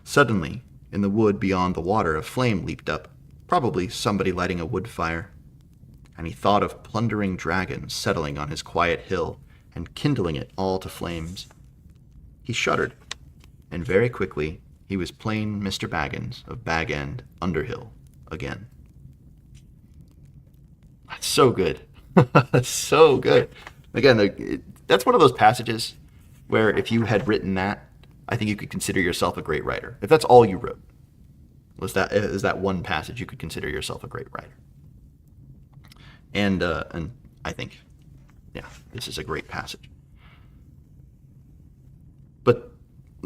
Suddenly, in the wood beyond the water, a flame leaped up, probably somebody lighting a wood fire. And he thought of plundering dragons settling on his quiet hill and kindling it all to flames. He shuddered, and very quickly he was plain Mr. Baggins of Bag End, Underhill, again. That's so good. That's so good. Again, that's one of those passages where if you had written that, I think you could consider yourself a great writer. If that's all you wrote, is that one passage, you could consider yourself a great writer. And I think, yeah, this is a great passage. But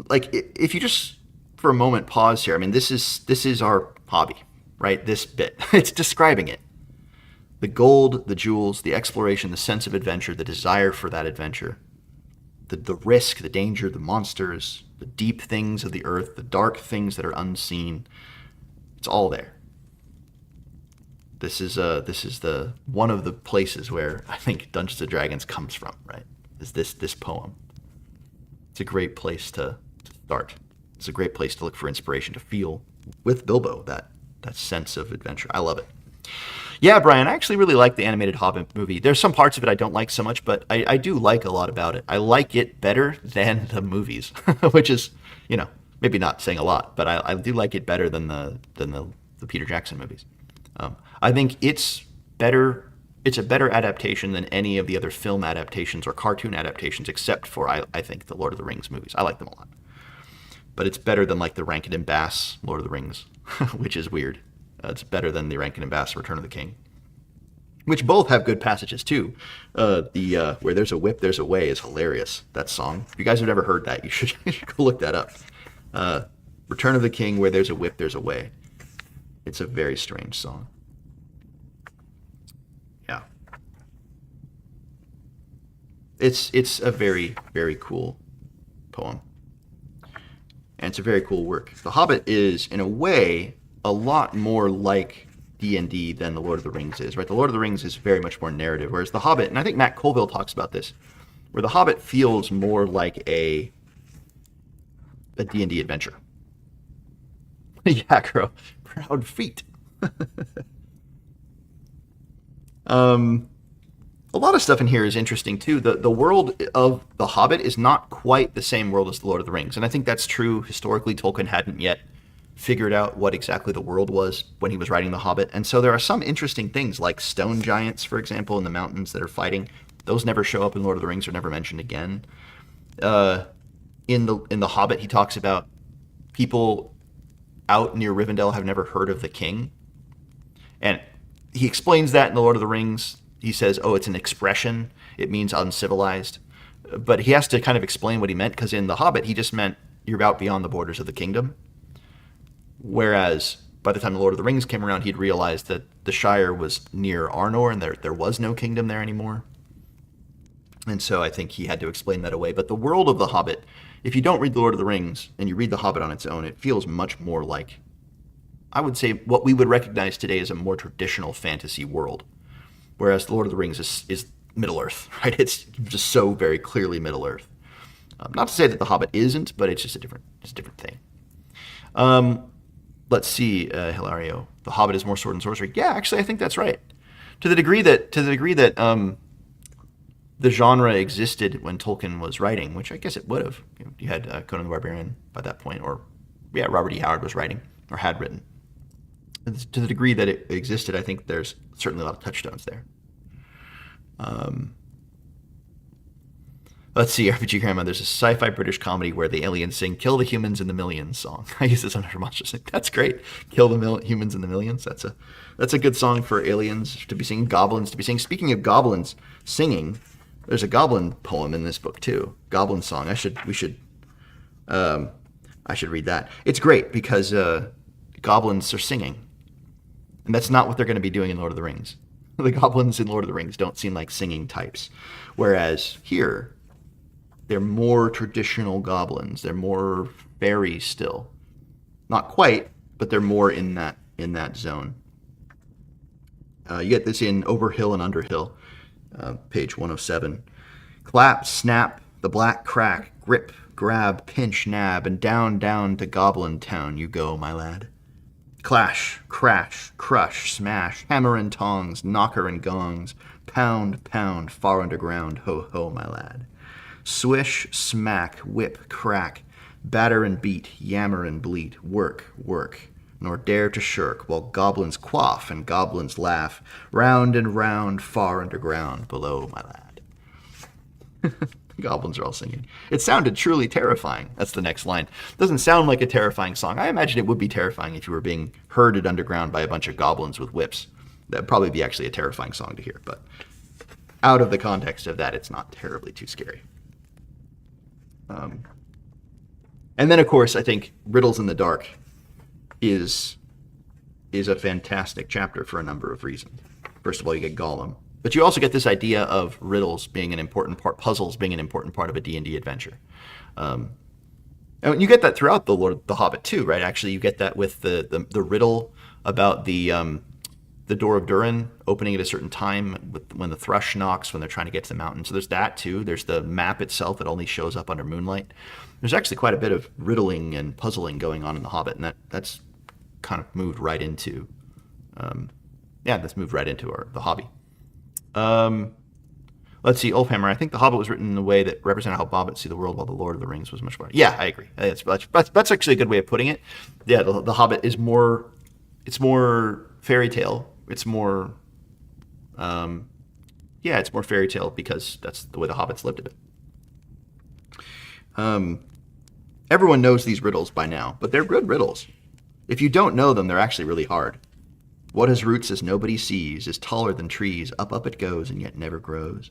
like, if you just for a moment pause here, I mean, this is our hobby, right? This bit, it's describing it. The gold, the jewels, the exploration, the sense of adventure, the desire for that adventure, the risk, the danger, the monsters, the deep things of the earth, the dark things that are unseen. It's all there. This is the one of the places where I think Dungeons and Dragons comes from, right? Is this poem. It's a great place to start. It's a great place to look for inspiration, to feel with Bilbo that sense of adventure. I love it. Yeah, Brian, I actually really like the animated Hobbit movie. There's some parts of it I don't like so much, but I do like a lot about it. I like it better than the movies, which is, maybe not saying a lot, but I do like it better than the Peter Jackson movies. I think it's better. It's a better adaptation than any of the other film adaptations or cartoon adaptations, except for, I think, the Lord of the Rings movies. I like them a lot. But it's better than like the Rankin and Bass Lord of the Rings, which is weird. It's better than the Rankin and Bass Return of the King, which both have good passages too. Where there's a whip, there's a way is hilarious. That song. If you guys have never heard that, you should go look that up. Return of the King, where there's a whip, there's a way. It's a very strange song. Yeah. It's a very, very cool poem. And it's a very cool work. The Hobbit is, in a way, a lot more like D&D than the Lord of the Rings is, right? The Lord of the Rings is very much more narrative, whereas the Hobbit, and I think Matt Colville talks about this, where the Hobbit feels more like a D&D adventure. Yeah, girl. Proud feet. A lot of stuff in here is interesting too. The world of the Hobbit is not quite the same world as the Lord of the Rings, and I think that's true historically. Tolkien hadn't yet figured out what exactly the world was when he was writing The Hobbit, and so there are some interesting things like stone giants, for example, in the mountains that are fighting. Those never show up in Lord of the Rings, or never mentioned again. In the Hobbit, he talks about people out near Rivendell have never heard of the king, and he explains that in the Lord of the Rings. He says, oh, it's an expression. It means uncivilized. But he has to kind of explain what he meant, because in The Hobbit, he just meant you're out beyond the borders of the kingdom. Whereas by the time the Lord of the Rings came around, he'd realized that the Shire was near Arnor and there was no kingdom there anymore. And so I think he had to explain that away. But the world of The Hobbit, if you don't read The Lord of the Rings and you read The Hobbit on its own, it feels much more like, I would say, what we would recognize today as a more traditional fantasy world. Whereas The Lord of the Rings is Middle-earth, right? It's just so very clearly Middle-earth. Not to say that The Hobbit isn't, but it's just a different thing. Let's see, Hilario. The Hobbit is more sword and sorcery. Yeah, actually, I think that's right. To the degree that the genre existed when Tolkien was writing, which I guess it would have. You had Conan the Barbarian by that point, or Robert E. Howard was writing or had written. To the degree that it existed, I think there's certainly a lot of touchstones there. Let's see, RPG Grandma, there's a sci-fi British comedy where the aliens sing "Kill the Humans in the Millions" song. I use this under Monsters. That's great. Kill the humans in the millions. That's a good song for aliens to be singing, goblins to be singing. Speaking of goblins singing, there's a goblin poem in this book too. Goblin song. I should read that. It's great because goblins are singing. And that's not what they're going to be doing in Lord of the Rings. The goblins in Lord of the Rings don't seem like singing types, whereas here they're more traditional goblins. They're more fairy still, not quite, but they're more in that zone. You get this in Overhill and Underhill, page 107. Clap, snap, the black crack, grip, grab, pinch, nab, and down to Goblin Town you go, my lad. Clash, crash, crush, smash, hammer and tongs, knocker and gongs, pound, pound, far underground, ho, ho, my lad. Swish, smack, whip, crack, batter and beat, yammer and bleat, work, work, nor dare to shirk, while goblins quaff and goblins laugh, round and round, far underground, below, my lad. Goblins are all singing. It sounded truly terrifying. That's the next line. Doesn't sound like a terrifying song. I imagine it would be terrifying if you were being herded underground by a bunch of goblins with whips. That'd probably be actually a terrifying song to hear, but out of the context of that, it's not terribly too scary. And then, of course, I think Riddles in the Dark is a fantastic chapter for a number of reasons. First of all, you get Gollum. But you also get this idea of riddles being an important part, puzzles being an important part of a D&D adventure. And you get that throughout the Hobbit too, right? Actually, you get that with the riddle about the door of Durin opening at a certain time when the thrush knocks when they're trying to get to the mountain. So there's that too. There's the map itself that only shows up under moonlight. There's actually quite a bit of riddling and puzzling going on in the Hobbit, and that's kind of moved right into, that's moved right into the hobby. Let's see, Ulfhammer. I think The Hobbit was written in a way that represented how hobbits see the world, while The Lord of the Rings was much more. Yeah, I agree. That's actually a good way of putting it. Yeah, the Hobbit is more. It's more fairy tale. It's more. It's more fairy tale because that's the way the hobbits lived it. Everyone knows these riddles by now, but they're good riddles. If you don't know them, they're actually really hard. What has roots as nobody sees, is taller than trees, up it goes, and yet never grows.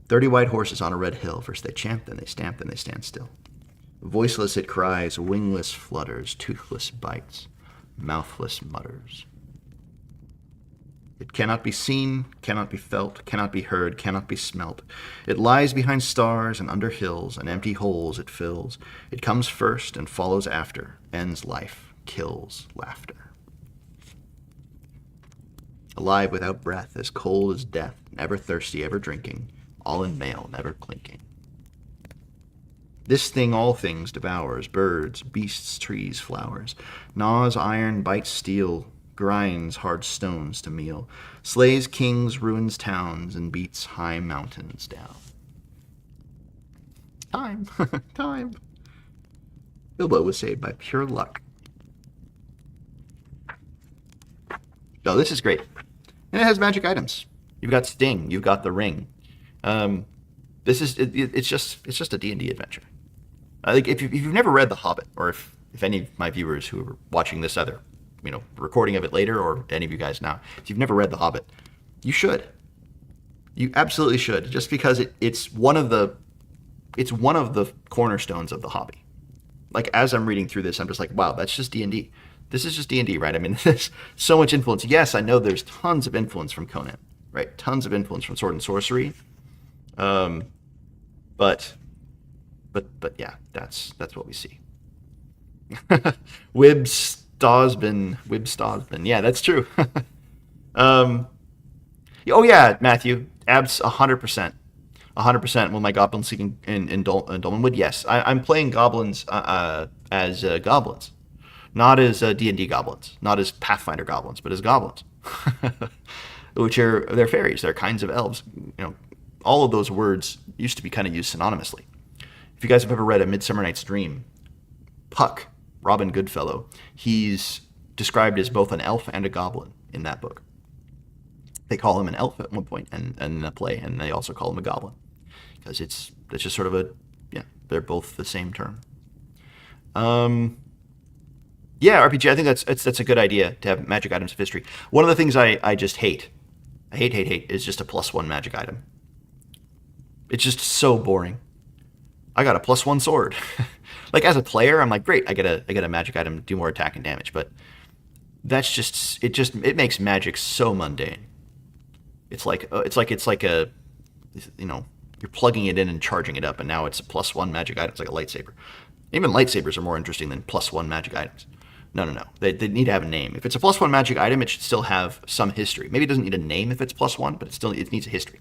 30 white horses on a red hill, first they champ, then they stamp, then they stand still. Voiceless it cries, wingless flutters, toothless bites, mouthless mutters. It cannot be seen, cannot be felt, cannot be heard, cannot be smelt. It lies behind stars and under hills, and empty holes it fills. It comes first and follows after, ends life, kills laughter. Alive without breath, as cold as death, never thirsty, ever drinking, all in mail, never clinking. This thing all things devours, birds, beasts, trees, flowers, gnaws iron, bites steel, grinds hard stones to meal, slays kings, ruins towns, and beats high mountains down. Time, time. Bilbo was saved by pure luck. Oh, this is great. And it has magic items. You've got Sting. You've got the ring. This is it's just a D&D adventure. I think if you've never read The Hobbit, or if any of my viewers who are watching this other, recording of it later, or any of you guys now, if you've never read The Hobbit, you should. You absolutely should. Just because it's one of the cornerstones of the hobby. Like as I'm reading through this, I'm just like, wow, that's just D&D. This is just D&D, right? I mean, there's so much influence. Yes, I know there's tons of influence from Conan, right? Tons of influence from Sword and Sorcery. But yeah, that's what we see. Wib Stosbin. Yeah, that's true. Oh yeah, Matthew, abs 100%. 100% when my goblins seeking in Dolmenwood. Yes, I'm playing goblins as goblins. Not as D&D goblins, not as Pathfinder goblins, but as goblins, they're fairies. They're kinds of elves. All of those words used to be kind of used synonymously. If you guys have ever read A Midsummer Night's Dream, Puck, Robin Goodfellow, he's described as both an elf and a goblin in that book. They call him an elf at one point and in a play, and they also call him a goblin because it's just sort of they're both the same term. Yeah, RPG. I think that's a good idea to have magic items of history. One of the things I just hate, is just a +1 magic item. It's just so boring. I got a +1 sword. Like as a player, I'm like, great, I get a magic item, do more attack and damage. But that's it makes magic so mundane. It's like a, you know, you're plugging it in and charging it up, and now it's a +1 magic item. It's like a lightsaber. Even lightsabers are more interesting than +1 magic items. No. They need to have a name. If it's a +1 magic item, it should still have some history. Maybe it doesn't need a name if it's +1, but it needs a history.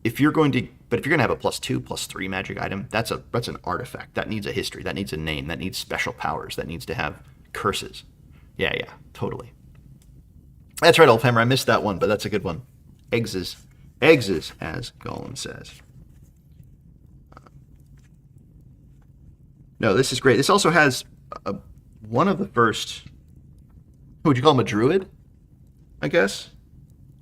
If you're going to have a +2, +3 magic item, that's an artifact. That needs a history. That needs a name. That needs special powers. That needs to have curses. Yeah, totally. That's right, Oldhammer. I missed that one, but that's a good one. Eggses, as Gollum says. No, this is great. This also has one of the first. Would you call him a druid? I guess.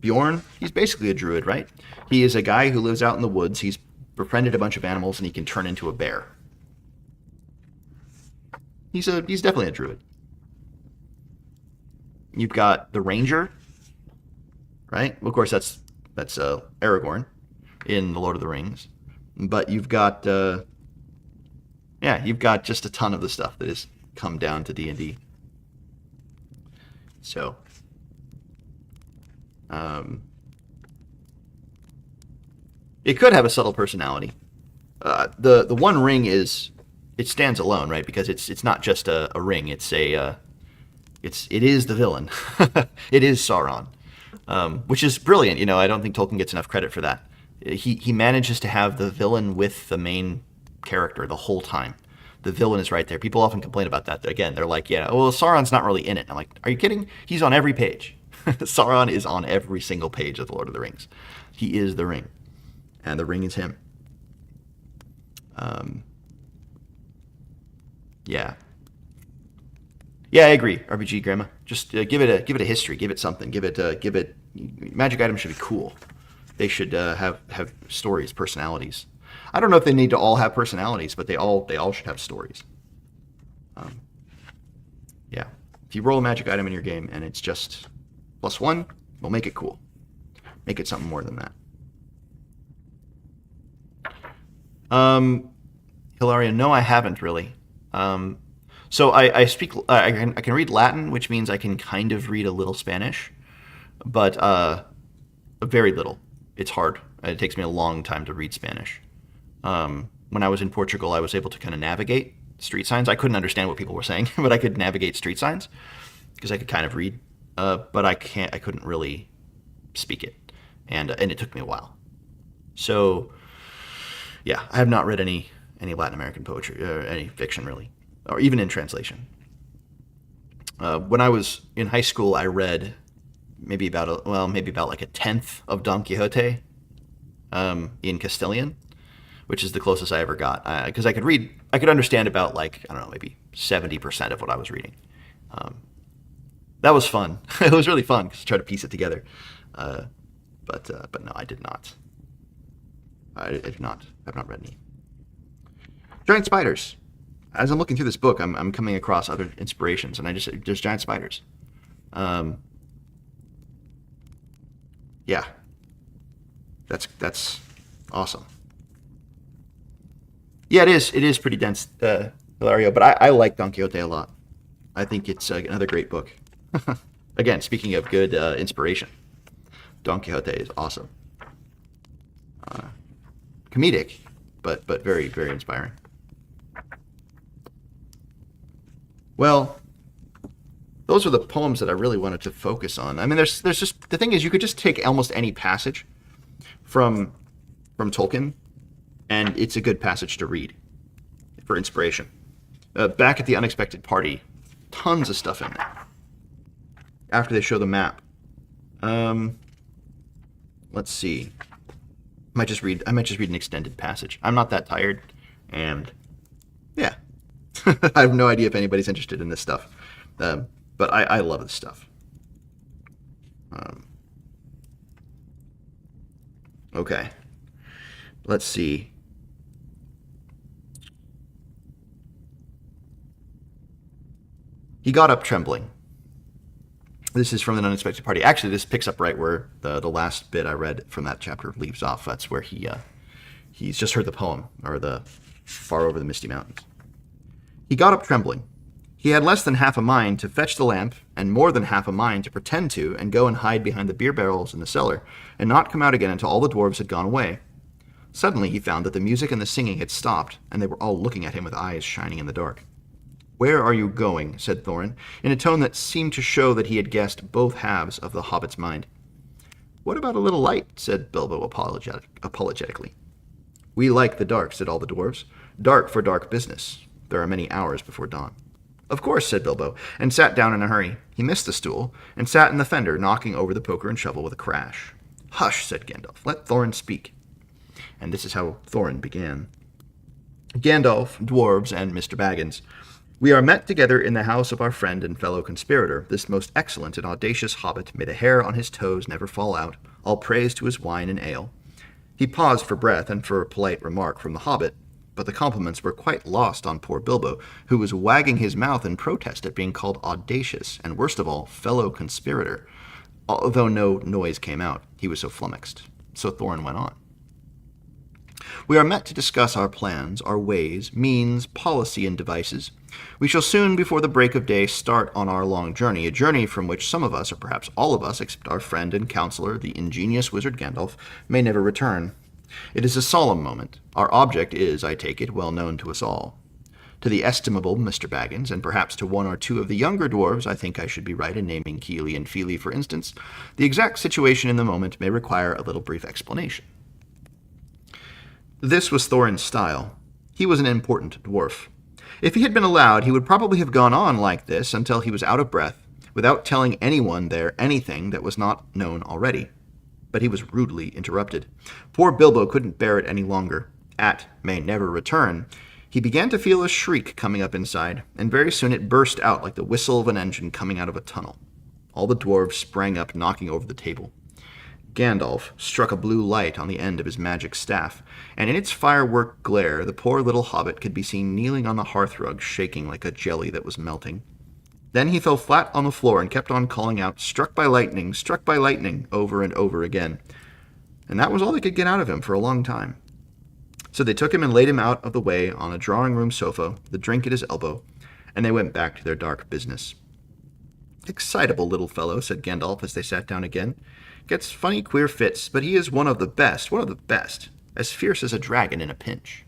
Bjorn. He's basically a druid, right? He is a guy who lives out in the woods. He's befriended a bunch of animals, and he can turn into a bear. He's definitely a druid. You've got the ranger, right? Well, of course, that's Aragorn in The Lord of the Rings. But you've got you've got just a ton of the stuff that has come down to D&D. So, it could have a subtle personality. The One Ring it stands alone, right? Because it's not just a ring. It is the villain. It is Sauron, which is brilliant. You know, I don't think Tolkien gets enough credit for that. He manages to have the villain with the main character the whole time. The villain is right there. People often complain about that. Again, they're like, yeah, well, Sauron's not really in it. I'm like, are you kidding? He's on every page. Sauron is on every single page of The Lord of the Rings. He is the ring, and the ring is him. Yeah, I agree. RPG Grandma, just give it a history, give it something, give it. Magic items should be cool. They should have stories, personalities. I don't know if they need to all have personalities, but they all should have stories. Yeah, if you roll a magic item in your game and it's just +1, we'll make it cool. Make it something more than that. Hilaria, no, I haven't really. So I speak. I can read Latin, which means I can kind of read a little Spanish, but very little. It's hard. It takes me a long time to read Spanish. When I was in Portugal, I was able to kind of navigate street signs. I couldn't understand what people were saying, but I could navigate street signs because I could kind of read. But I couldn't really speak it, and it took me a while. So, yeah, I have not read any Latin American poetry or any fiction really, or even in translation. When I was in high school, I read maybe about like a tenth of Don Quixote in Castilian, which is the closest I ever got, because I could understand about, like, I don't know, maybe 70% of what I was reading. That was fun. It was really fun because I tried to piece it together. But no, I did not. I did not. I've not read any. Giant spiders. As I'm looking through this book, I'm coming across other inspirations, and there's giant spiders. Yeah. That's awesome. Yeah, it is. It is pretty dense, Hilario, but I like Don Quixote a lot. I think it's another great book. Again, speaking of good inspiration, Don Quixote is awesome. Comedic, but very, very inspiring. Well, those are the poems that I really wanted to focus on. I mean, there's just, the thing is, you could just take almost any passage from Tolkien, and it's a good passage to read for inspiration. Back at the Unexpected Party, tons of stuff in there. After they show the map, let's see. I might just read an extended passage. I'm not that tired, and yeah, I have no idea if anybody's interested in this stuff, but I love this stuff. Okay, let's see. He got up trembling. This is from an Unexpected Party. Actually, this picks up right where the last bit I read from that chapter leaves off. That's where he's just heard the poem, or the Far Over the Misty Mountains. He got up trembling. He had less than half a mind to fetch the lamp, and more than half a mind to pretend to, and go and hide behind the beer barrels in the cellar, and not come out again until all the dwarves had gone away. Suddenly he found that the music and the singing had stopped, and they were all looking at him with eyes shining in the dark. "Where are you going?" said Thorin, in a tone that seemed to show that he had guessed both halves of the hobbit's mind. "What about a little light?" said Bilbo apologetically. "We like the dark," said all the dwarves. "Dark for dark business. There are many hours before dawn." "Of course," said Bilbo, and sat down in a hurry. He missed the stool, and sat in the fender, knocking over the poker and shovel with a crash. "Hush," said Gandalf. "Let Thorin speak." And this is how Thorin began. "Gandalf, dwarves, and Mr. Baggins, we are met together in the house of our friend and fellow conspirator, this most excellent and audacious hobbit. May the hair on his toes never fall out. All praise to his wine and ale." He paused for breath and for a polite remark from the hobbit, but the compliments were quite lost on poor Bilbo, who was wagging his mouth in protest at being called audacious, and worst of all, fellow conspirator, although no noise came out. He was so flummoxed. So Thorin went on. "We are met to discuss our plans, our ways, means, policy, and devices. We shall soon, before the break of day, start on our long journey, a journey from which some of us, or perhaps all of us, except our friend and counselor, the ingenious wizard Gandalf, may never return. It is a solemn moment. Our object is, I take it, well known to us all. To the estimable Mr. Baggins, and perhaps to one or two of the younger dwarves, I think I should be right in naming Keely and Feely, for instance, the exact situation in the moment may require a little brief explanation." This was Thorin's style. He was an important dwarf. If he had been allowed, he would probably have gone on like this until he was out of breath, without telling anyone there anything that was not known already. But he was rudely interrupted. Poor Bilbo couldn't bear it any longer. At "may never return," he began to feel a shriek coming up inside, and very soon it burst out like the whistle of an engine coming out of a tunnel. All the dwarves sprang up, knocking over the table. Gandalf struck a blue light on the end of his magic staff, and in its firework glare the poor little hobbit could be seen kneeling on the hearthrug, shaking like a jelly that was melting. Then he fell flat on the floor and kept on calling out, struck by lightning, over and over again. And that was all they could get out of him for a long time. So they took him and laid him out of the way on a drawing-room sofa, the drink at his elbow, and they went back to their dark business. "Excitable little fellow," said Gandalf as they sat down again. "Gets funny, queer fits, but he is one of the best, as fierce as a dragon in a pinch."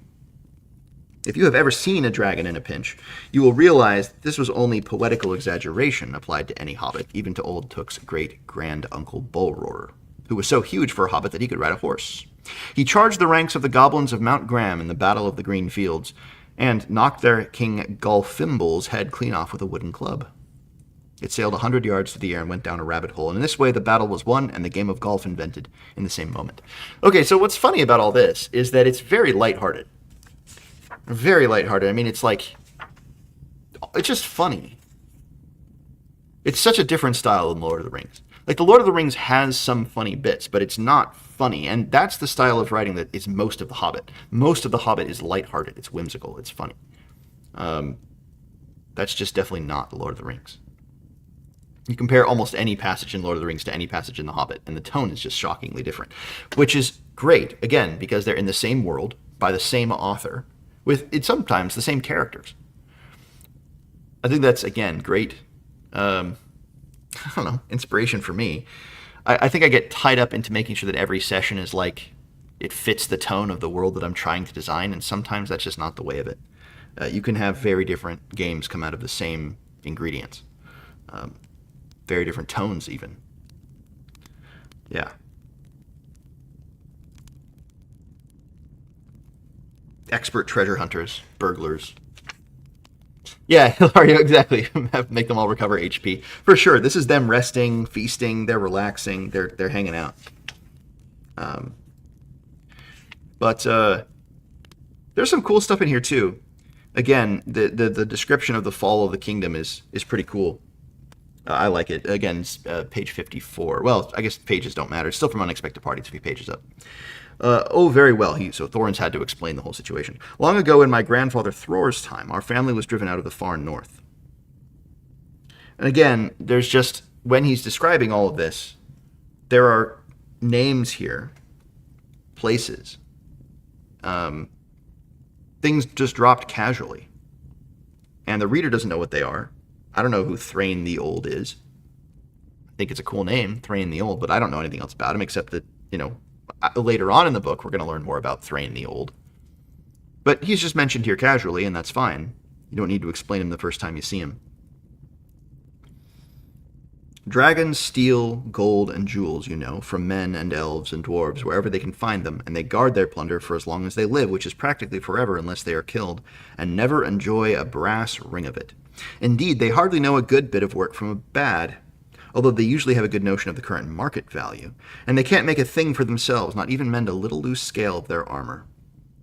If you have ever seen a dragon in a pinch, you will realize that this was only poetical exaggeration applied to any hobbit, even to old Took's great-grand-uncle Bullroarer, who was so huge for a hobbit that he could ride a horse. He charged the ranks of the goblins of Mount Graham in the Battle of the Green Fields, and knocked their King Golfimble's head clean off with a wooden club. It sailed 100 yards through the air and went down a rabbit hole, and in this way the battle was won and the game of golf invented in the same moment. Okay, so what's funny about all this is that it's very lighthearted. Very lighthearted. I mean, it's just funny. It's such a different style than Lord of the Rings. Like, the Lord of the Rings has some funny bits, but it's not funny, and that's the style of writing that is most of The Hobbit. Most of The Hobbit is lighthearted. It's whimsical. It's funny. That's just definitely not The Lord of the Rings. You compare almost any passage in Lord of the Rings to any passage in The Hobbit, and the tone is just shockingly different, which is great, again, because they're in the same world, by the same author, with sometimes the same characters. I think that's, again, great, inspiration for me. I think I get tied up into making sure that every session is like, it fits the tone of the world that I'm trying to design, and sometimes that's just not the way of it. You can have very different games come out of the same ingredients. Very different tones, even. Yeah. Expert treasure hunters, burglars. Yeah, Hilario, exactly. Make them all recover HP. For sure, this is them resting, feasting, they're relaxing, they're hanging out. But there's some cool stuff in here, too. Again, the description of the fall of the kingdom is pretty cool. I like it. Again, page 54. Well, I guess pages don't matter. It's still from Unexpected Party. It's a few pages up. Very well. So Thorin's had to explain the whole situation. "Long ago, in my grandfather Thror's time, our family was driven out of the far north." And again, there's just, when he's describing all of this, there are names here, places, things just dropped casually. and the reader doesn't know what they are. I don't know who Thrain the Old is. I think it's a cool name, Thrain the Old, but I don't know anything else about him except that, later on in the book, we're going to learn more about Thrain the Old. But he's just mentioned here casually, and that's fine. You don't need to explain him the first time you see him. Dragons steal gold and jewels, from men and elves and dwarves, wherever they can find them, and they guard their plunder for as long as they live, which is practically forever unless they are killed, and never enjoy a brass ring of it. Indeed, they hardly know a good bit of work from a bad, although they usually have a good notion of the current market value, and they can't make a thing for themselves, not even mend a little loose scale of their armor.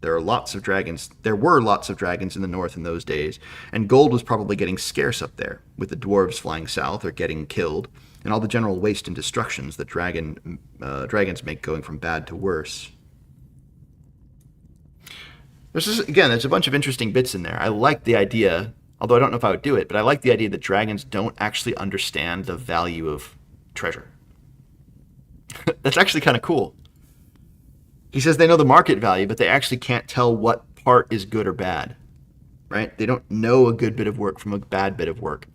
There were lots of dragons in the north in those days, and gold was probably getting scarce up there, with the dwarves flying south or getting killed, and all the general waste and destructions that dragons make going from bad to worse. There's a bunch of interesting bits in there. I like the idea, although I don't know if I would do it, but I like the idea that dragons don't actually understand the value of treasure. That's actually kind of cool. He says they know the market value, but they actually can't tell what part is good or bad, right? They don't know a good bit of work from a bad bit of work.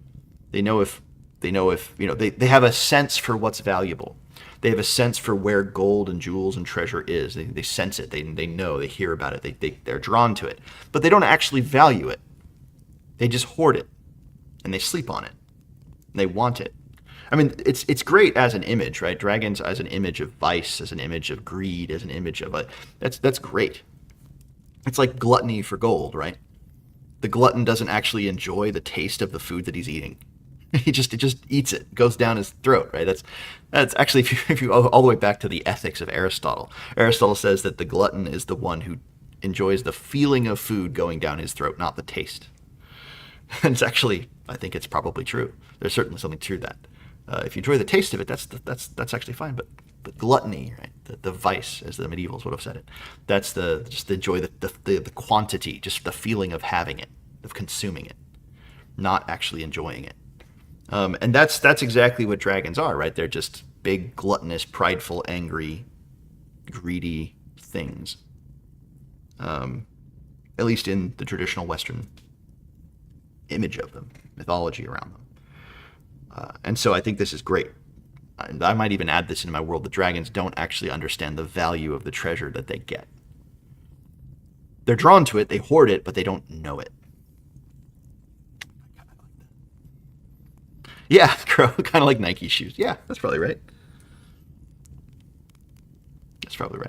They have a sense for what's valuable. They have a sense for where gold and jewels and treasure is. They sense it. They know. They hear about it. They're drawn to it, but they don't actually value it. They just hoard it, and they sleep on it. And they want it. I mean, it's great as an image, right? Dragons as an image of vice, as an image of greed, as an image of that's great. It's like gluttony for gold, right? The glutton doesn't actually enjoy the taste of the food that he's eating. It just eats it, goes down his throat, right? That's actually, if you go all the way back to the ethics of Aristotle. Aristotle says that the glutton is the one who enjoys the feeling of food going down his throat, not the taste. And it's actually, I think it's probably true. There's certainly something to that. If you enjoy the taste of it, that's actually fine. But the gluttony, right? The vice, as the medievals would have said it, that's just enjoy the quantity, just the feeling of having it, of consuming it, not actually enjoying it. And that's exactly what dragons are, right? They're just big, gluttonous, prideful, angry, greedy things. At least in the traditional Western image of them, mythology around them. And so I think this is great. And I might even add this into my world. The dragons don't actually understand the value of the treasure that they get. They're drawn to it, they hoard it, but they don't know it. Yeah, kind of like Nike shoes. Yeah, that's probably right. That's probably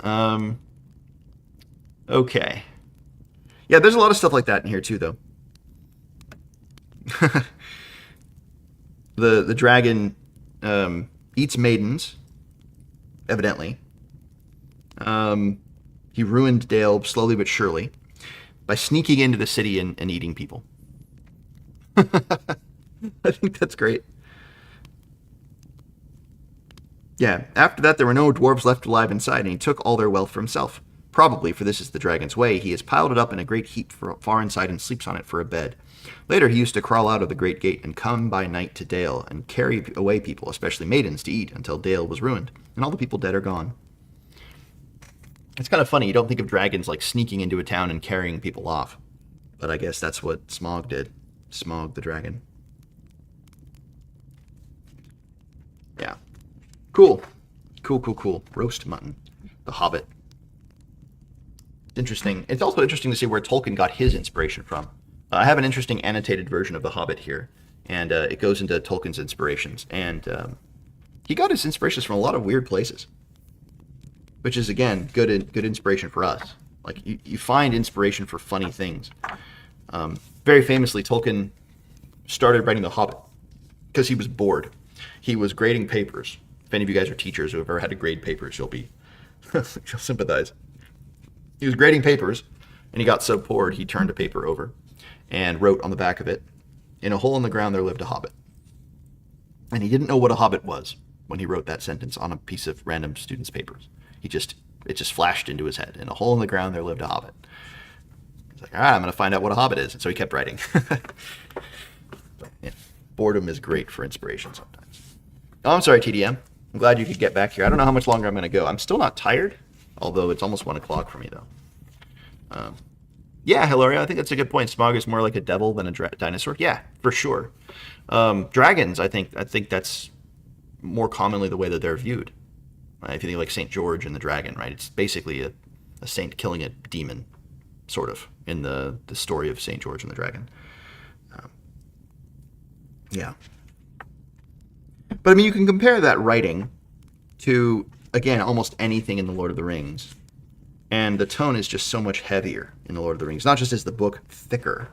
right. Okay. Yeah, there's a lot of stuff like that in here too, though. The dragon eats maidens, evidently. He ruined Dale slowly but surely by sneaking into the city and eating people. I think that's great. Yeah, after that there were no dwarves left alive inside, and he took all their wealth for himself. Probably, for this is the dragon's way, he has piled it up in a great heap far inside and sleeps on it for a bed. Later he used to crawl out of the great gate and come by night to Dale and carry away people, especially maidens, to eat until Dale was ruined, and all the people dead or gone. It's kind of funny, you don't think of dragons like sneaking into a town and carrying people off. But I guess that's what Smaug did. Smaug the dragon. Yeah. Cool. Cool. Roast mutton. The Hobbit. Interesting. It's also interesting to see where Tolkien got his inspiration from. I have an interesting annotated version of The Hobbit here, and it goes into Tolkien's inspirations. And he got his inspirations from a lot of weird places, which is, again, good inspiration for us. Like, you find inspiration for funny things. Very famously, Tolkien started writing The Hobbit because he was bored. He was grading papers. If any of you guys are teachers who have ever had to grade papers, you'll sympathize. He was grading papers, and he got so bored he turned a paper over and wrote on the back of it, "In a hole in the ground there lived a hobbit." And he didn't know what a hobbit was when he wrote that sentence on a piece of random students' papers. It just flashed into his head. "In a hole in the ground there lived a hobbit." He's like, all right, I'm going to find out what a hobbit is. And so he kept writing. Yeah, boredom is great for inspiration sometimes. Oh, I'm sorry, TDM. I'm glad you could get back here. I don't know how much longer I'm going to go. I'm still not tired, although it's almost 1 o'clock for me, though. Yeah, Hilaria, I think that's a good point. Smaug is more like a devil than a dinosaur. Yeah, for sure. Dragons, I think that's more commonly the way that they're viewed. If you think like Saint George and the dragon, right? It's basically a saint killing a demon, sort of, in the story of Saint George and the dragon. Um, yeah, but I mean, you can compare that writing to, again, almost anything in the Lord of the Rings, and the tone is just so much heavier in the Lord of the Rings. Not just is the book thicker,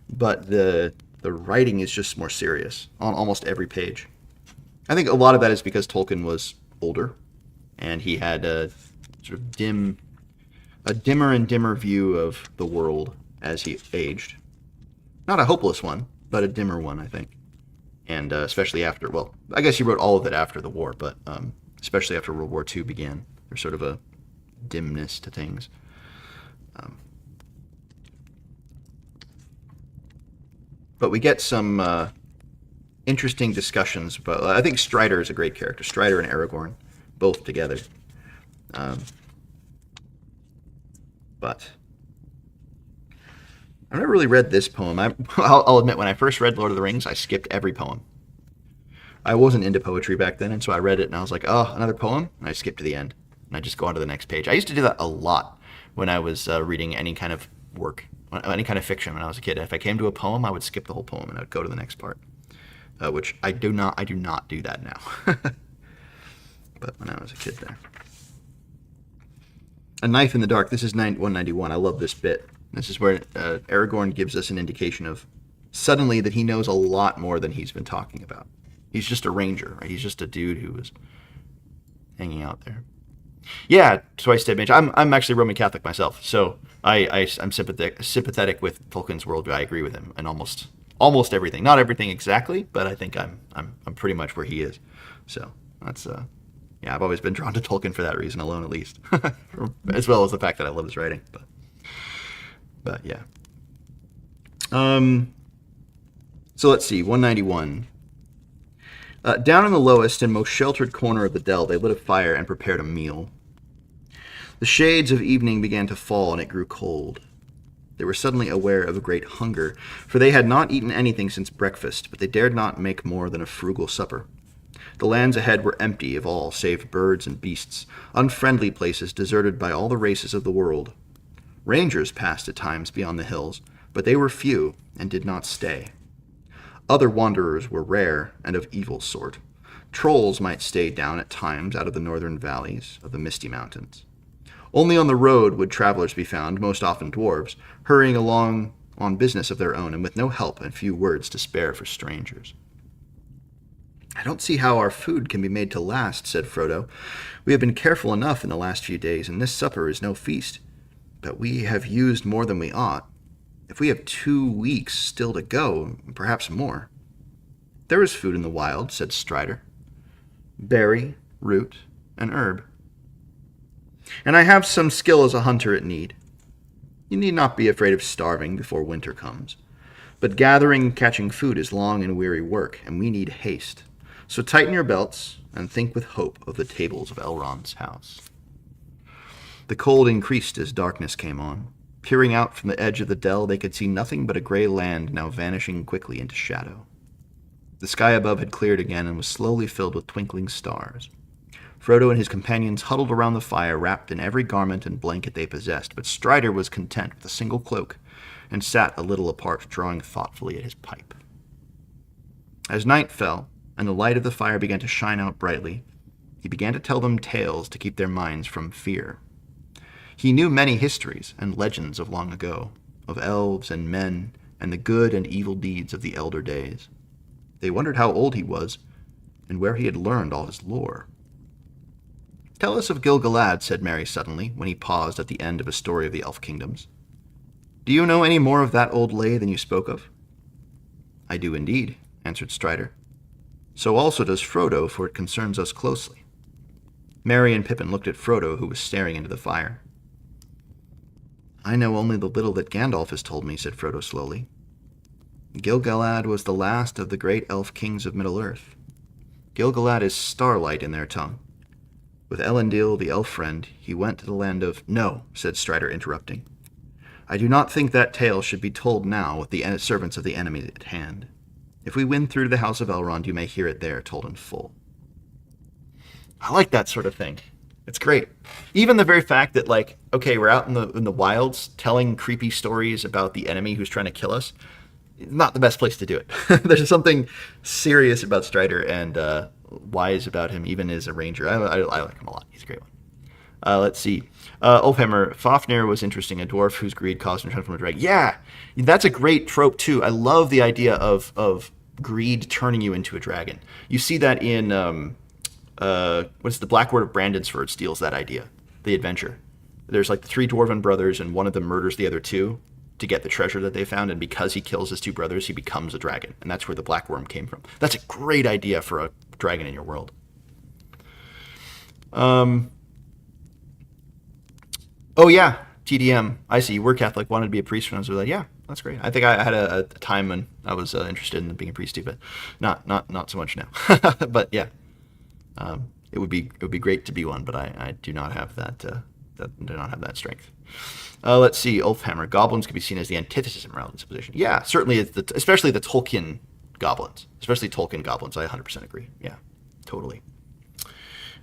but the writing is just more serious on almost every page. I think a lot of that is because Tolkien was older, and he had a sort of dimmer and dimmer view of the world as he aged. Not a hopeless one, but a dimmer one, I think. And especially after, well, I guess he wrote all of it after the war, but especially after World War II began, there's sort of a dimness to things. But we get some interesting discussions. But I think Strider is a great character. Strider and Aragorn, both together. But I've never really read this poem. I'll admit, when I first read Lord of the Rings, I skipped every poem. I wasn't into poetry back then, and so I read it, and I was like, oh, another poem? And I skipped to the end, and I just go on to the next page. I used to do that a lot when I was reading any kind of work, any kind of fiction when I was a kid. If I came to a poem, I would skip the whole poem, and I would go to the next part, which I do not do that now. But when I was a kid there. A Knife in the Dark. This is 191. I love this bit. This is where Aragorn gives us an indication of suddenly that he knows a lot more than he's been talking about. He's just a ranger, right? He's just a dude who was hanging out there. Yeah, twice dead mage. I'm actually Roman Catholic myself, so I'm sympathetic with Tolkien's worldview. I agree with him in almost everything. Not everything exactly, but I think I'm pretty much where he is. So that's yeah, I've always been drawn to Tolkien for that reason alone, at least, as well as the fact that I love his writing. But yeah. So let's see, 191. Down in the lowest and most sheltered corner of the dell, they lit a fire and prepared a meal. The shades of evening began to fall, and it grew cold. They were suddenly aware of a great hunger, for they had not eaten anything since breakfast, but they dared not make more than a frugal supper. The lands ahead were empty of all save birds and beasts, unfriendly places deserted by all the races of the world. Rangers passed at times beyond the hills, but they were few and did not stay. Other wanderers were rare and of evil sort. Trolls might stay down at times out of the northern valleys of the Misty Mountains. Only on the road would travelers be found, most often dwarves, hurrying along on business of their own and with no help and few words to spare for strangers. I don't see how our food can be made to last, said Frodo. We have been careful enough in the last few days, and this supper is no feast. But we have used more than we ought. If we have 2 weeks still to go, perhaps more. There is food in the wild, said Strider. Berry, root, and herb. And I have some skill as a hunter at need. You need not be afraid of starving before winter comes. But gathering and catching food is long and weary work, and we need haste. So tighten your belts and think with hope of the tables of Elrond's house. The cold increased as darkness came on. Peering out from the edge of the dell, they could see nothing but a gray land now vanishing quickly into shadow. The sky above had cleared again and was slowly filled with twinkling stars. Frodo and his companions huddled around the fire, wrapped in every garment and blanket they possessed, but Strider was content with a single cloak and sat a little apart, drawing thoughtfully at his pipe. As night fell, and the light of the fire began to shine out brightly, he began to tell them tales to keep their minds from fear. He knew many histories and legends of long ago, of elves and men, and the good and evil deeds of the elder days. They wondered how old he was, and where he had learned all his lore. Tell us of Gil-galad, said Merry suddenly, when he paused at the end of a story of the elf kingdoms. Do you know any more of that old lay than you spoke of? I do indeed, answered Strider. So also does Frodo, for it concerns us closely. Merry and Pippin looked at Frodo, who was staring into the fire. I know only the little that Gandalf has told me, said Frodo slowly. Gil-galad was the last of the great elf kings of Middle-earth. Gil-galad is starlight in their tongue. With Elendil, the elf friend, he went to the land of... No, said Strider, interrupting. I do not think that tale should be told now with the servants of the enemy at hand. If we win through to the house of Elrond, you may hear it there told in full. I like that sort of thing. It's great. Even the very fact that, like, okay, we're out in the wilds telling creepy stories about the enemy who's trying to kill us. Not the best place to do it. There's something serious about Strider and wise about him, even as a ranger. I like him a lot. He's a great one. Let's see. Ulfhammer, Fafnir was interesting. A dwarf whose greed caused him to turn from a dragon. Yeah, that's a great trope too. I love the idea of greed turning you into a dragon. You see that in what's the Black Word of Brandonsford steals that idea. The adventure. There's like the three dwarven brothers, and one of them murders the other two to get the treasure that they found, and because he kills his two brothers, he becomes a dragon, and that's where the black worm came from. That's a great idea for a dragon in your world. Oh yeah, TDM. I see. You were Catholic, wanted to be a priest when I was like, yeah, that's great. I think I had a time when I was interested in being a priest too, but not so much now. But yeah, it would be great to be one, but I do not have that strength. Let's see. Ulfhammer. Goblins can be seen as the antithesis of morality disposition. Yeah, certainly, especially the Tolkien goblins. Especially Tolkien goblins. I 100% agree. Yeah, totally.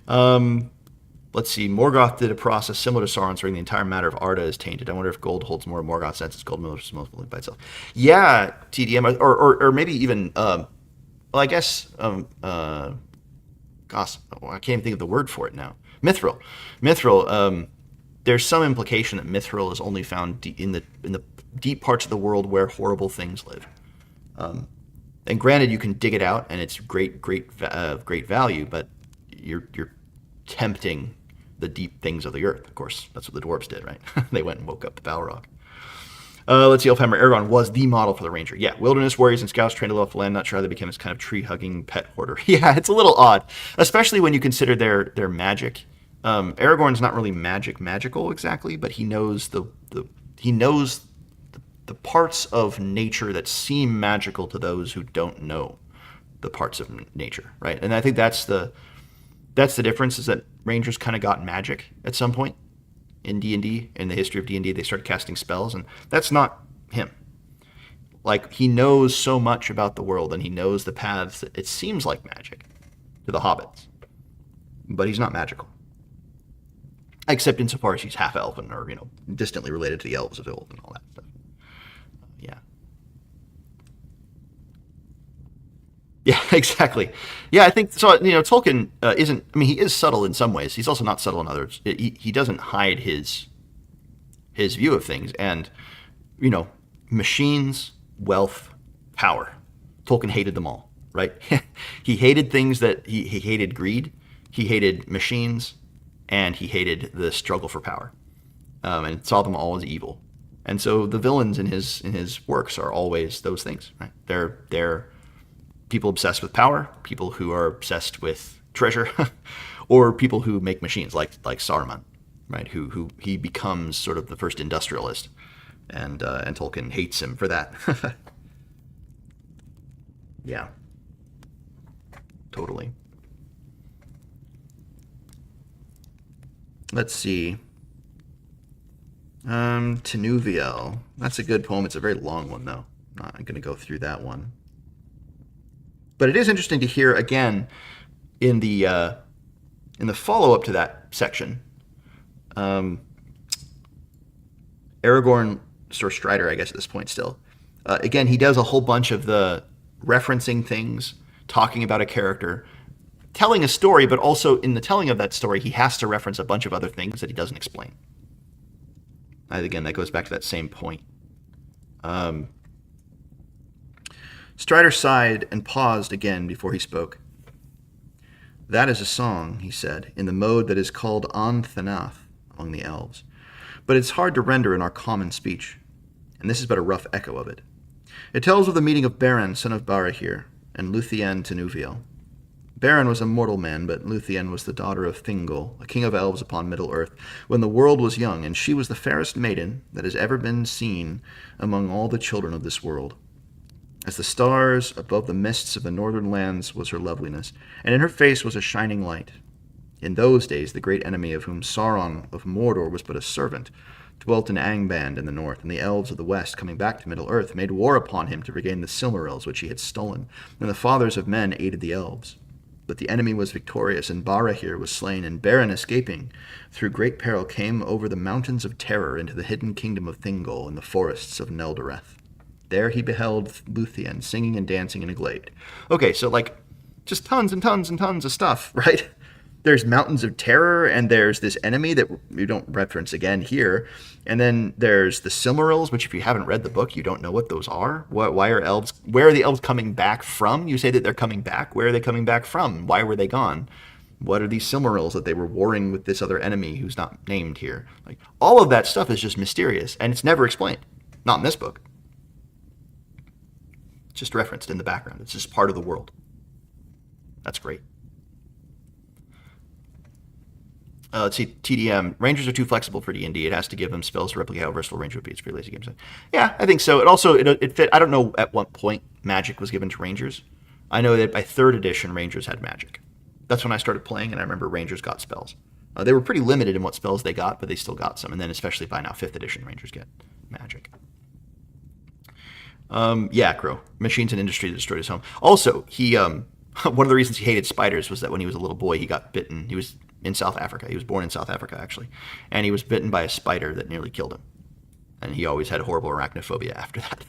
Let's see. Morgoth did a process similar to Sauron's ring. The entire matter of Arda is tainted. I wonder if gold holds more of Morgoth's sense as gold mills by itself. Yeah, TDM. Or maybe even, well, I guess, gosh, I can't even think of the word for it now. Mithril. There's some implication that Mithril is only found in the deep parts of the world where horrible things live. And granted, you can dig it out, and it's great value, but you're tempting the deep things of the earth. Of course, that's what the dwarves did, right? They went and woke up the Balrog. Let's see. Elfhammer. Aragorn was the model for the ranger. Yeah, wilderness warriors and scouts trained to love the land. Not sure how they became this kind of tree-hugging pet hoarder. Yeah, it's a little odd, especially when you consider their magic. Aragorn's not really magical exactly, but he knows the parts of nature that seem magical to those who don't know the parts of nature, right? And I think that's the difference, is that rangers kind of got magic at some point in D&D. In the history of D&D, they started casting spells, and that's not him. Like, he knows so much about the world, and he knows the paths that it seems like magic to the hobbits, but he's not magical. Except insofar as he's half-elven or, distantly related to the elves of old and all that stuff. Yeah. Yeah, exactly. Yeah, I think, so, Tolkien isn't, he is subtle in some ways. He's also not subtle in others. He doesn't hide his view of things. And, machines, wealth, power. Tolkien hated them all, right? He hated things that, he hated greed. He hated machines. And he hated the struggle for power, and saw them all as evil. And so the villains in his works are always those things, right? They're people obsessed with power, people who are obsessed with treasure, or people who make machines, like Saruman, right? Who he becomes sort of the first industrialist, and Tolkien hates him for that. Yeah, totally. Let's see. Tenuviel. That's a good poem. It's a very long one, though. Not going to go through that one. But it is interesting to hear again in the follow-up to that section. Aragorn, or Strider, I guess at this point still. Again, he does a whole bunch of the referencing things, talking about a character, telling a story, but also in the telling of that story, he has to reference a bunch of other things that he doesn't explain. Again, that goes back to that same point. Strider sighed and paused again before he spoke. That is a song, he said, in the mode that is called An Thanath among the elves. But it's hard to render in our common speech, and this is but a rough echo of it. It tells of the meeting of Beren, son of Barahir, and Luthien Tenuviel. Beren was a mortal man, but Luthien was the daughter of Thingol, a king of elves upon Middle-earth, when the world was young, and she was the fairest maiden that has ever been seen among all the children of this world. As the stars above the mists of the northern lands was her loveliness, and in her face was a shining light. In those days, the great enemy of whom Sauron of Mordor was but a servant, dwelt in Angband in the north, and the elves of the west, coming back to Middle-earth, made war upon him to regain the Silmarils which he had stolen, and the fathers of men aided the elves. But the enemy was victorious, and Barahir was slain, and Beren, escaping through great peril, came over the mountains of terror into the hidden kingdom of Thingol and the forests of Neldoreth. There he beheld Luthien singing and dancing in a glade. Okay, so like just tons and tons and tons of stuff, right? There's mountains of terror, and there's this enemy that we don't reference again here. And then there's the Silmarils, which if you haven't read the book, you don't know what those are. Why are elves? Where are the elves coming back from? You say that they're coming back. Where are they coming back from? Why were they gone? What are these Silmarils that they were warring with this other enemy who's not named here? Like all of that stuff is just mysterious, and it's never explained. Not in this book. It's just referenced in the background. It's just part of the world. That's great. Let's see, TDM. Rangers are too flexible for D&D. It has to give them spells to replicate how versatile Ranger would be. It's pretty lazy games. Yeah, I think so. It also, it fit. I don't know at what point magic was given to Rangers. I know that by 3rd edition, Rangers had magic. That's when I started playing, and I remember Rangers got spells. They were pretty limited in what spells they got, but they still got some. And then especially by now, 5th edition, Rangers get magic. Yeah, Crow. Machines and industry that destroyed his home. Also, he one of the reasons he hated spiders was that when he was a little boy, he got bitten. He was in South Africa. He was born in South Africa, actually. And he was bitten by a spider that nearly killed him. And he always had horrible arachnophobia after that.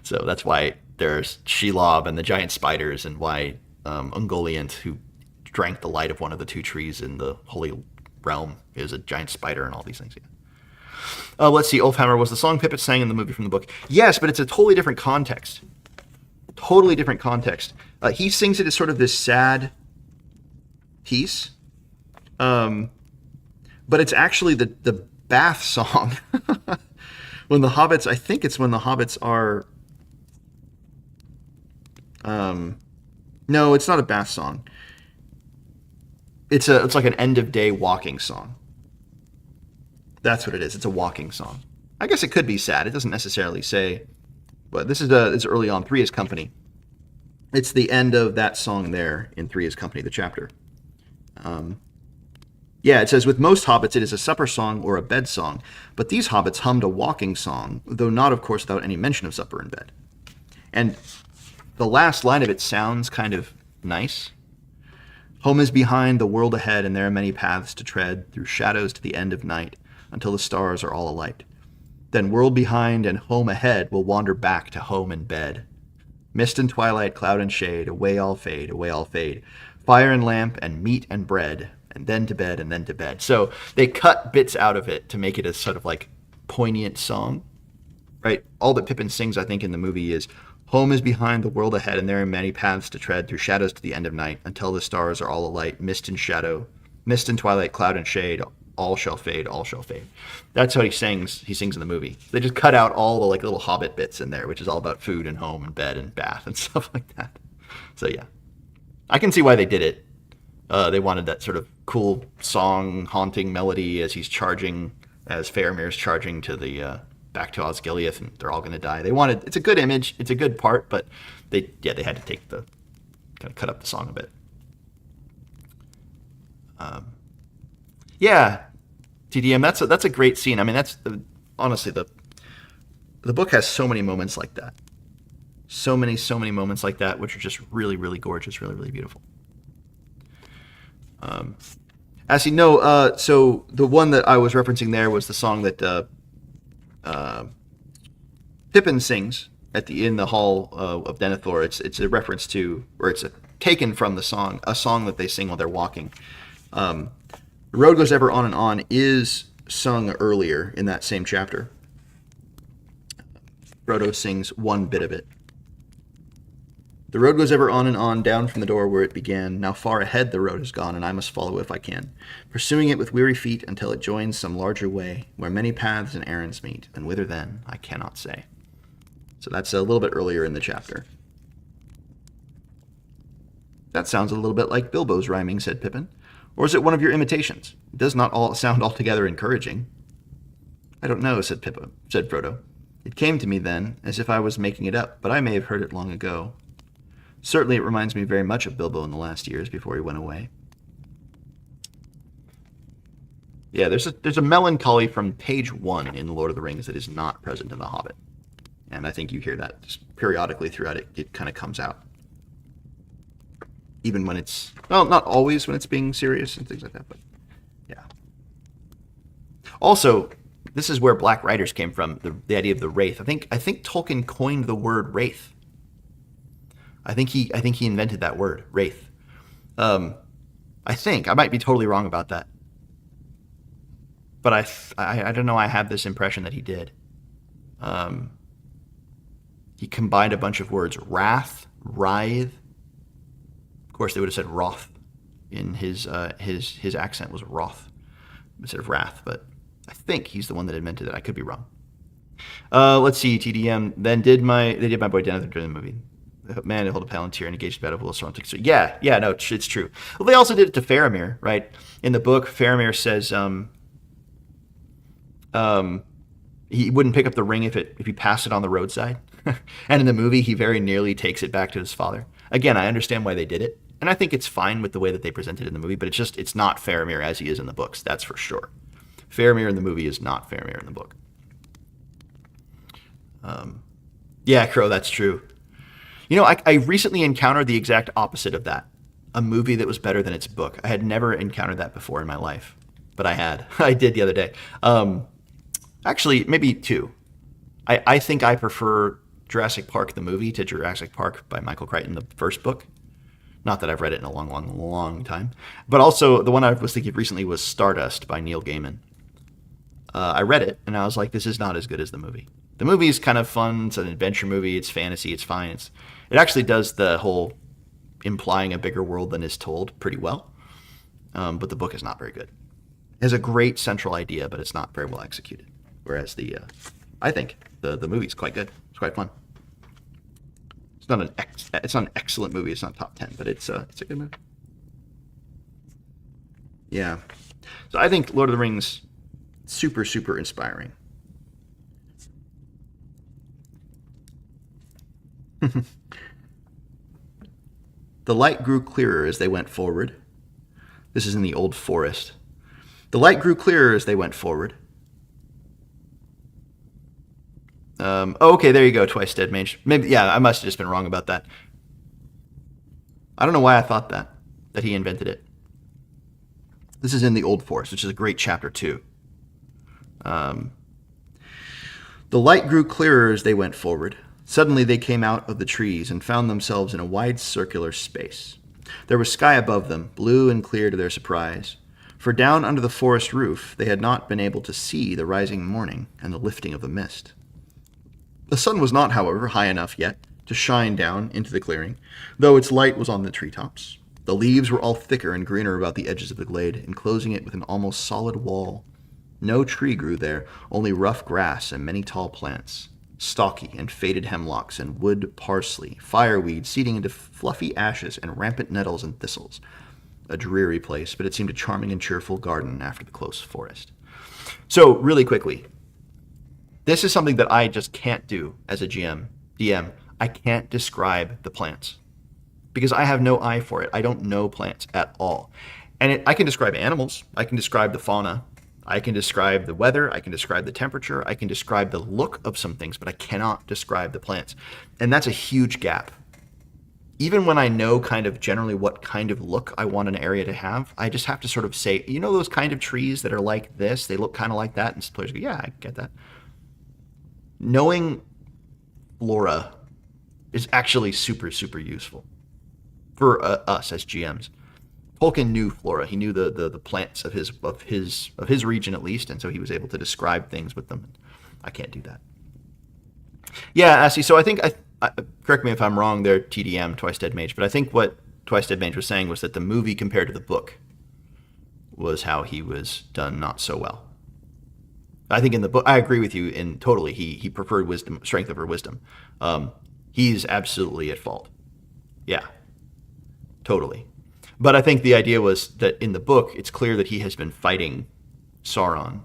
So that's why there's Shelob and the giant spiders, and why Ungoliant, who drank the light of one of the 2 trees in the Holy Realm, is a giant spider and all these things. Yeah. Let's see. Ulfhammer, was the song Pippet sang in the movie from the book? Yes, but it's a totally different context. Totally different context. He sings it as sort of this sad piece. But it's actually the bath song. When the hobbits, I think it's when the hobbits are... no, it's not a bath song. It's like an end of day walking song. That's what it is. It's a walking song. I guess it could be sad. It doesn't necessarily say, but this is it's early on. Three is Company. It's the end of that song there in Three is Company, the chapter. Yeah, it says, with most hobbits, it is a supper song or a bed song, but these hobbits hummed a walking song, though not, of course, without any mention of supper and bed. And the last line of it sounds kind of nice. Home is behind, the world ahead, and there are many paths to tread, through shadows to the end of night, until the stars are all alight. Then world behind and home ahead will wander back to home and bed. Mist and twilight, cloud and shade, away all fade, away all fade. Fire and lamp and meat and bread, and then to bed, and then to bed. So they cut bits out of it to make it a sort of like poignant song, right? All that Pippin sings, I think, in the movie is, home is behind, the world ahead, and there are many paths to tread, through shadows to the end of night, until the stars are all alight, mist and shadow, mist and twilight, cloud and shade, all shall fade, all shall fade. That's how he sings in the movie. They just cut out all the like little Hobbit bits in there, which is all about food and home and bed and bath and stuff like that. So yeah, I can see why they did it. They wanted that sort of cool song, haunting melody as he's charging, as Faramir's charging to the back to Osgiliath, and they're all going to die. It's a good image, it's a good part, but they had to take the kind of cut up the song a bit. Yeah, TDM, that's a great scene. I mean, honestly, the book has so many moments like that. So many moments like that, which are just really, really gorgeous, really, really beautiful. As you know, so the one that I was referencing there was the song that Pippin sings in the Hall of Denethor. It's a reference to, or it's taken from a song that they sing while they're walking. The road goes ever on and on is sung earlier in that same chapter. Frodo sings one bit of it. The road goes ever on and on, down from the door where it began. Now far ahead the road has gone, and I must follow if I can, pursuing it with weary feet until it joins some larger way, where many paths and errands meet, and whither then I cannot say. So that's a little bit earlier in the chapter. That sounds a little bit like Bilbo's rhyming, said Pippin. Or is it one of your imitations? It does not all sound altogether encouraging. I don't know, said Frodo. It came to me then, as if I was making it up, but I may have heard it long ago. Certainly it reminds me very much of Bilbo in the last years before he went away. Yeah, there's a melancholy from page 1 in The Lord of the Rings that is not present in The Hobbit. And I think you hear that just periodically throughout it. It kind of comes out. Even when it's, well, not always when it's being serious and things like that, but yeah. Also, this is where Black Riders came from, the idea of the wraith. I think Tolkien coined the word wraith. I think he invented that word, wraith. I might be totally wrong about that. But I don't know, I have this impression that he did. He combined a bunch of words, wrath, writhe. Of course, they would have said wrath. In his accent was wrath instead of wrath, but I think he's the one that invented it. I could be wrong. Let's see, TDM. Then they did my boy Denethor during the movie. Man, they hold a Palantir and engaged the battle of Will Saron. So yeah, no, it's true. Well, they also did it to Faramir, right? In the book, Faramir says he wouldn't pick up the ring if he passed it on the roadside. And in the movie, he very nearly takes it back to his father. Again, I understand why they did it, and I think it's fine with the way that they presented it in the movie, but it's not Faramir as he is in the books, that's for sure. Faramir in the movie is not Faramir in the book. Yeah, Crow, that's true. You know, I recently encountered the exact opposite of that. A movie that was better than its book. I had never encountered that before in my life, but I had. I did the other day. Actually, maybe two. I think I prefer Jurassic Park the movie to Jurassic Park by Michael Crichton, the first book. Not that I've read it in a long, long, long time. But also, the one I was thinking of recently was Stardust by Neil Gaiman. I read it, and I was like, this is not as good as the movie. The movie is kind of fun. It's an adventure movie. It's fantasy. It's fine. It actually does the whole implying a bigger world than is told pretty well. But the book is not very good. It has a great central idea, but it's not very well executed. Whereas I think the movie is quite good. It's quite fun. It's not an excellent movie. It's not top 10, but it's a good movie. Yeah. So I think Lord of the Rings, super, super inspiring. The light grew clearer as they went forward. This is in the Old Forest. The light grew clearer as they went forward. Okay, there you go, Twice Dead Mage. Maybe, yeah, I must have just been wrong about that. I don't know why I thought that he invented it. This is in the Old Forest, which is a great chapter too. The light grew clearer as they went forward. Suddenly they came out of the trees and found themselves in a wide circular space. There was sky above them, blue and clear to their surprise. For down under the forest roof they had not been able to see the rising morning and the lifting of the mist. The sun was not, however, high enough yet to shine down into the clearing, though its light was on the treetops. The leaves were all thicker and greener about the edges of the glade, enclosing it with an almost solid wall. No tree grew there, only rough grass and many tall plants. Stocky and faded hemlocks and wood parsley, fireweed seeding into fluffy ashes and rampant nettles and thistles. A dreary place, but it seemed a charming and cheerful garden after the close forest. So, really quickly, this is something that I just can't do as a DM. I can't describe the plants because I have no eye for it. I don't know plants at all. And I can describe animals. I can describe the fauna. I can describe the weather, I can describe the temperature, I can describe the look of some things, but I cannot describe the plants. And that's a huge gap. Even when I know kind of generally what kind of look I want an area to have, I just have to sort of say, you know those kind of trees that are like this, they look kind of like that, and players go, yeah, I get that. Knowing flora is actually super, super useful for us as GMs. Tolkien knew flora. He knew the plants of his region at least, and so he was able to describe things with them. I can't do that. Yeah, Assy. So I think correct me if I'm wrong there, TDM, Twice Dead Mage, but I think what Twice Dead Mage was saying was that the movie compared to the book was how he was done not so well. I think in the book, I agree with you in totally. He preferred strength over wisdom. He's absolutely at fault. Yeah, totally. But I think the idea was that in the book, it's clear that he has been fighting Sauron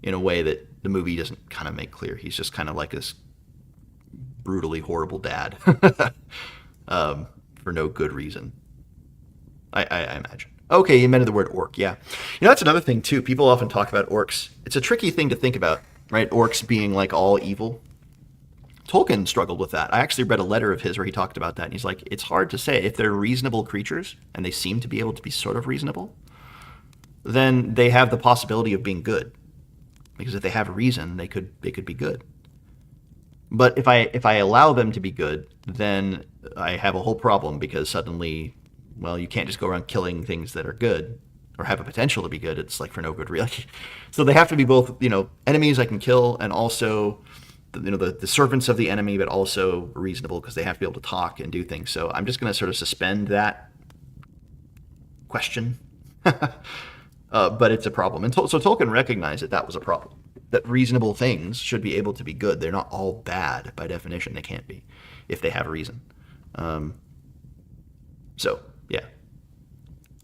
in a way that the movie doesn't kind of make clear. He's just kind of like this brutally horrible dad for no good reason, I imagine. Okay, you invented the word orc, yeah. You know, that's another thing, too. People often talk about orcs. It's a tricky thing to think about, right? Orcs being, like, all evil. Tolkien struggled with that. I actually read a letter of his where he talked about that, and he's like, it's hard to say. If they're reasonable creatures, and they seem to be able to be sort of reasonable, then they have the possibility of being good. Because if they have a reason, they could be good. But if I allow them to be good, then I have a whole problem, because suddenly, well, you can't just go around killing things that are good or have a potential to be good. It's like for no good reason. So they have to be both, enemies I can kill, and also, the servants of the enemy, but also reasonable, because they have to be able to talk and do things. So I'm just going to sort of suspend that question. But it's a problem. And so Tolkien recognized that was a problem. That reasonable things should be able to be good. They're not all bad by definition. They can't be if they have a reason. So yeah,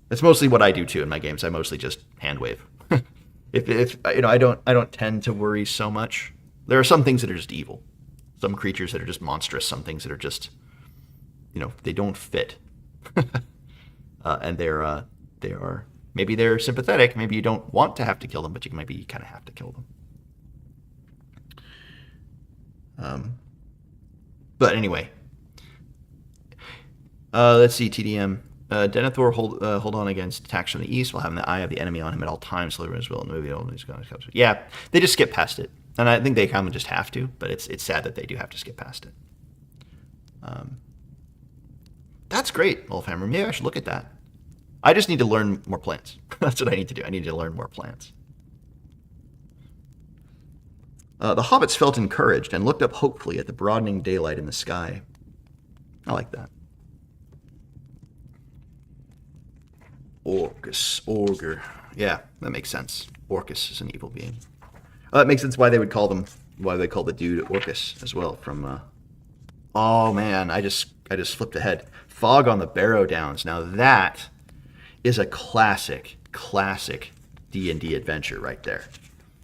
that's mostly what I do too in my games. I mostly just hand wave. if I don't tend to worry so much. There are some things that are just evil, some creatures that are just monstrous, some things that are just, they don't fit, and they are maybe they're sympathetic. Maybe you don't want to have to kill them, but you kind of have to kill them. But anyway, let's see. TDM. Denethor hold on against attacks from the east while having the eye of the enemy on him at all times. Deliver his will and movie. All these guys. Yeah, they just skip past it, and I think they kind of just have to. But it's sad that they do have to skip past it. That's great, Wolfhammer. Maybe I should look at that. I just need to learn more plants. That's what I need to do. I need to learn more plants. The hobbits felt encouraged and looked up hopefully at the broadening daylight in the sky. I like that. Orcus, Ogre. Yeah, that makes sense. Orcus is an evil being. That makes sense why they call the dude Orcus as well from oh man, I just flipped ahead. Fog on the Barrow-downs. Now that is a classic D&D adventure right there.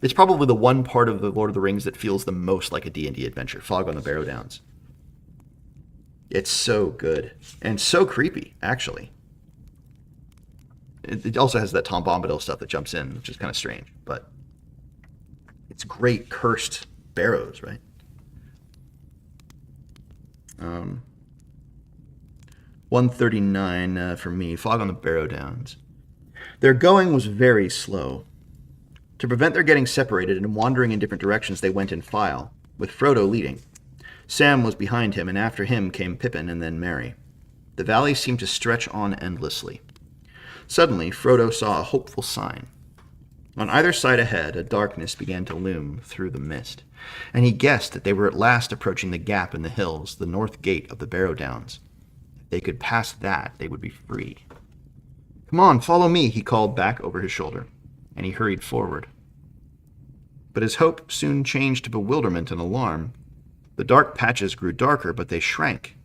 It's probably the one part of the Lord of the Rings that feels the most like a D&D adventure. Fog on the Barrow-downs. It's so good and so creepy, actually. It also has that Tom Bombadil stuff that jumps in, which is kind of strange, but it's great cursed barrows, right? 139 for me. Fog on the Barrow-downs. Their going was very slow. To prevent their getting separated and wandering in different directions, they went in file, with Frodo leading. Sam was behind him, and after him came Pippin and then Merry. The valley seemed to stretch on endlessly. Suddenly, Frodo saw a hopeful sign. On either side ahead, a darkness began to loom through the mist, and he guessed that they were at last approaching the gap in the hills, the north gate of the Barrow-downs. If they could pass that, they would be free. "Come on, follow me," he called back over his shoulder, and he hurried forward. But his hope soon changed to bewilderment and alarm. The dark patches grew darker, but they shrank,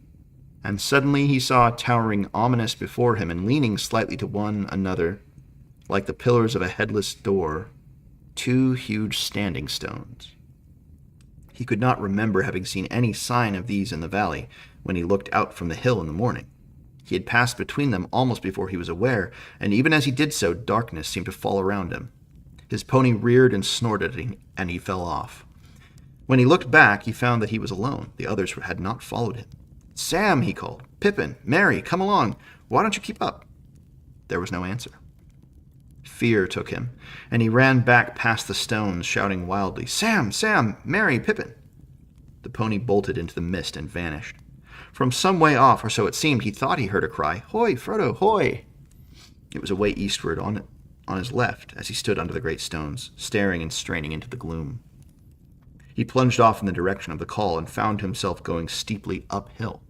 and suddenly he saw towering ominous before him and leaning slightly to one another, like the pillars of a headless door, two huge standing stones. He could not remember having seen any sign of these in the valley when he looked out from the hill in the morning. He had passed between them almost before he was aware, and even as he did so, darkness seemed to fall around him. His pony reared and snorted, and he fell off. When he looked back, he found that he was alone. The others had not followed him. "Sam," he called. "Pippin, Merry, come along. Why don't you keep up?" There was no answer. Fear took him, and he ran back past the stones, shouting wildly, "Sam, Sam, Merry, Pippin!" The pony bolted into the mist and vanished. From some way off, or so it seemed, he thought he heard a cry, "Hoy, Frodo, hoy!" It was away eastward on his left as he stood under the great stones, staring and straining into the gloom. He plunged off in the direction of the call and found himself going steeply uphill.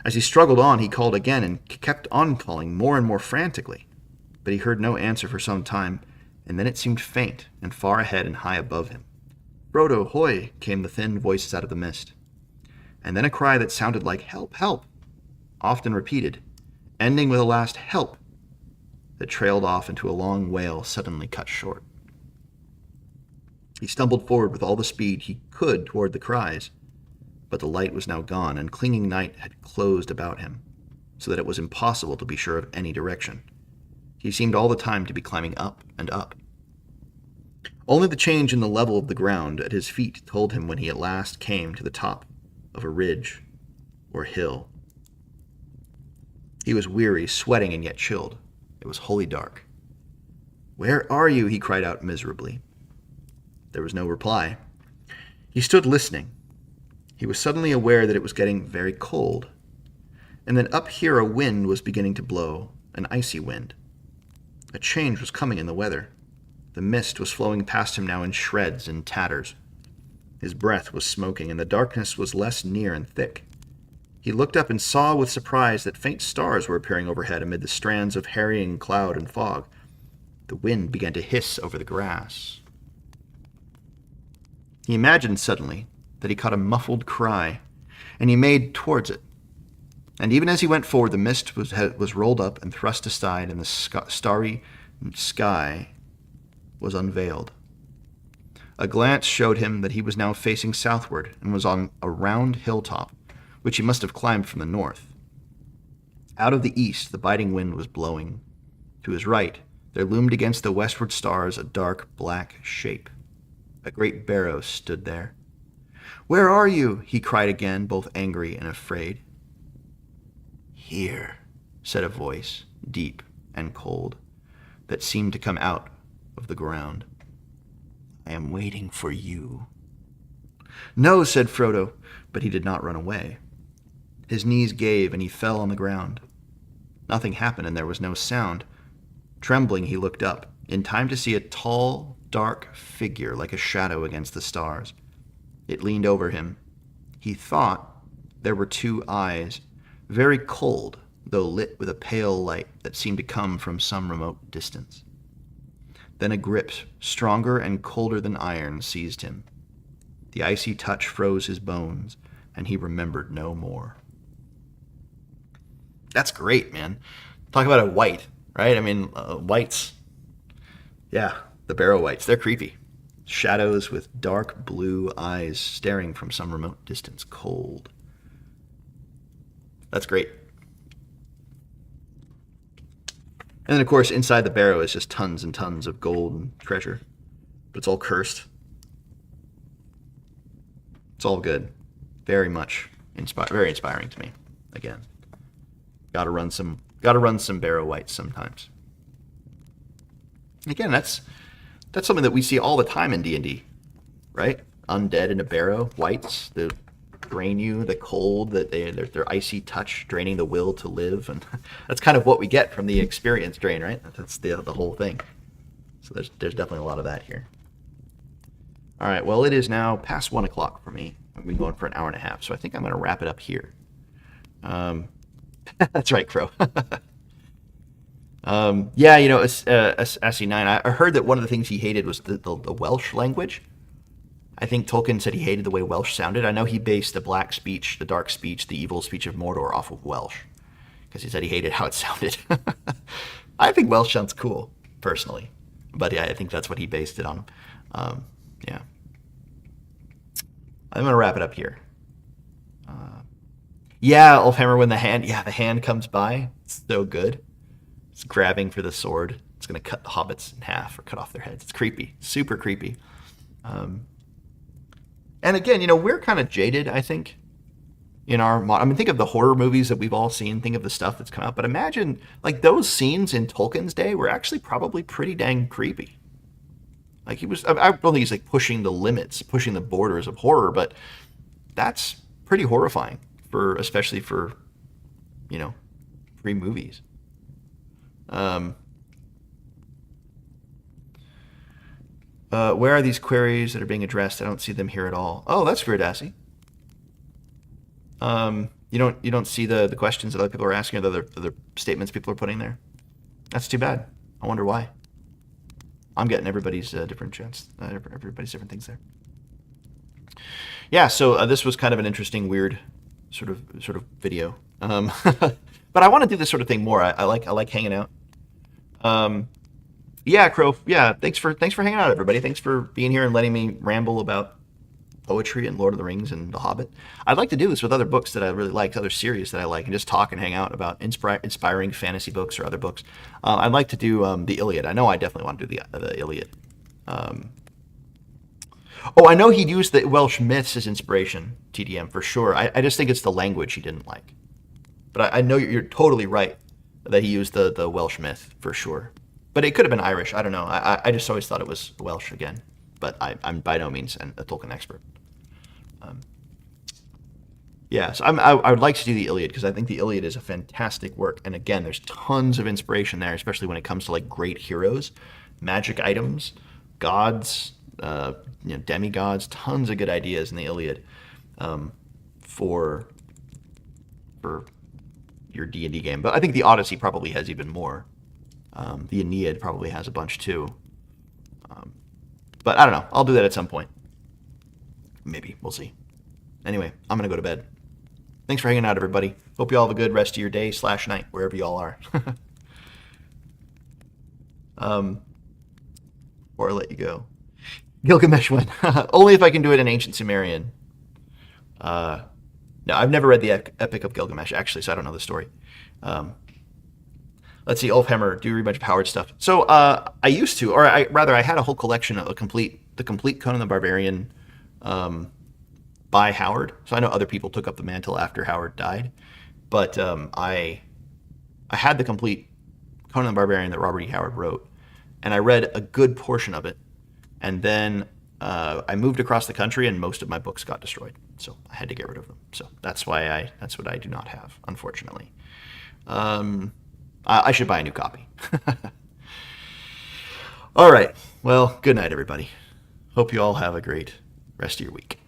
As he struggled on, he called again and kept on calling more and more frantically, but he heard no answer for some time, and then it seemed faint and far ahead and high above him. "Frodo, hoy!" came the thin voices out of the mist, and then a cry that sounded like "Help, help!" often repeated, ending with a last "Help!" that trailed off into a long wail suddenly cut short. He stumbled forward with all the speed he could toward the cries, but the light was now gone, and clinging night had closed about him, so that it was impossible to be sure of any direction. He seemed all the time to be climbing up and up. Only the change in the level of the ground at his feet told him when he at last came to the top of a ridge or hill. He was weary, sweating, and yet chilled. It was wholly dark. "Where are you?" he cried out miserably. There was no reply. He stood listening. He was suddenly aware that it was getting very cold, and then up here a wind was beginning to blow, an icy wind. A change was coming in the weather. The mist was flowing past him now in shreds and tatters. His breath was smoking, and the darkness was less near and thick. He looked up and saw with surprise that faint stars were appearing overhead amid the strands of harrying cloud and fog. The wind began to hiss over the grass. He imagined suddenly that he caught a muffled cry, and he made towards it. And even as he went forward, the mist was rolled up and thrust aside, and the starry sky was unveiled. A glance showed him that he was now facing southward and was on a round hilltop, which he must have climbed from the north. Out of the east, the biting wind was blowing. To his right, there loomed against the westward stars a dark black shape. A great barrow stood there. "Where are you?" he cried again, both angry and afraid. "Here," said a voice, deep and cold, that seemed to come out of the ground. "I am waiting for you." "No," said Frodo, but he did not run away. His knees gave, and he fell on the ground. Nothing happened, and there was no sound. Trembling, he looked up, in time to see a tall, dark figure like a shadow against the stars. It leaned over him. He thought there were two eyes, very cold, though lit with a pale light that seemed to come from some remote distance. Then a grip, stronger and colder than iron, seized him. The icy touch froze his bones, and he remembered no more. That's great, man. Talk about a white, right? I mean, whites, yeah, the Barrow whites, they're creepy. Shadows with dark blue eyes staring from some remote distance, cold. That's great. And then, of course, inside the barrow is just tons and tons of gold and treasure. But it's all cursed. It's all good. Very much very inspiring to me. Again, gotta run some Barrow whites sometimes. Again, that's something that we see all the time in D&D, right? Undead in a barrow, whites, the drain you, the cold, that their icy touch draining the will to live, and that's kind of what we get from the experience drain, right? That's the whole thing. So there's definitely a lot of that here. All right, well, it is now past 1 o'clock for me. I've been going for an hour and a half, so I think I'm going to wrap it up here. That's right, Crow. Yeah, you know, SC9, I heard that one of the things he hated was the Welsh language. I think Tolkien said he hated the way Welsh sounded. I know he based the black speech, the dark speech, the evil speech of Mordor off of Welsh, because he said he hated how it sounded. I think Welsh sounds cool, personally. But yeah, I think that's what he based it on. Yeah. I'm going to wrap it up here. Yeah, Ulfhammer, when the hand comes by, it's so good. It's grabbing for the sword. It's going to cut the hobbits in half or cut off their heads. It's creepy, super creepy. And again, you know, we're kind of jaded, I think, in our... I mean, think of the horror movies that we've all seen. Think of the stuff that's come out. But imagine, like, those scenes in Tolkien's day were actually probably pretty dang creepy. Like, I don't think he's, like, pushing the limits, pushing the borders of horror, but that's pretty horrifying, especially for, you know, pre-movies. Where are these queries that are being addressed? I don't see them here at all. Oh, that's Viridassi. You don't see the questions that other people are asking, or the other statements people are putting there? That's too bad. I wonder why. I'm getting everybody's different chance, everybody's different things there. Yeah, so this was kind of an interesting, weird sort of video. But I want to do this sort of thing more. I like hanging out. Yeah, Crow. Yeah, thanks for hanging out, everybody. Thanks for being here and letting me ramble about poetry in Lord of the Rings and The Hobbit. I'd like to do this with other books that I really like, other series that I like, and just talk and hang out about inspiring fantasy books or other books. I'd like to do the Iliad. I know I definitely want to do the Iliad. I know he'd used the Welsh myths as inspiration, TDM, for sure. I just think it's the language he didn't like. But I know you're totally right that he used the Welsh myth, for sure. But it could have been Irish. I don't know. I just always thought it was Welsh again. But I'm by no means a Tolkien expert. So I would like to do the Iliad because I think the Iliad is a fantastic work. And again, there's tons of inspiration there, especially when it comes to like great heroes, magic items, gods, demigods, tons of good ideas in the Iliad for your D&D game. But I think the Odyssey probably has even more. The Aeneid probably has a bunch too. But I don't know. I'll do that at some point. Maybe. We'll see. Anyway, I'm going to go to bed. Thanks for hanging out, everybody. Hope you all have a good rest of your day / night, wherever you all are. Or I'll let you go. Gilgamesh went. Only if I can do it in Ancient Sumerian. No, I've never read the Epic of Gilgamesh, actually, so I don't know the story. Let's see, Ulfhammer, do you read a bunch of Howard stuff? So I used to, or I had a whole collection of the complete Conan the Barbarian by Howard. So I know other people took up the mantle after Howard died, but I had the complete Conan the Barbarian that Robert E. Howard wrote, and I read a good portion of it, and then I moved across the country, and most of my books got destroyed, so I had to get rid of them. So that's what I do not have, unfortunately. I should buy a new copy. All right. Well, good night, everybody. Hope you all have a great rest of your week.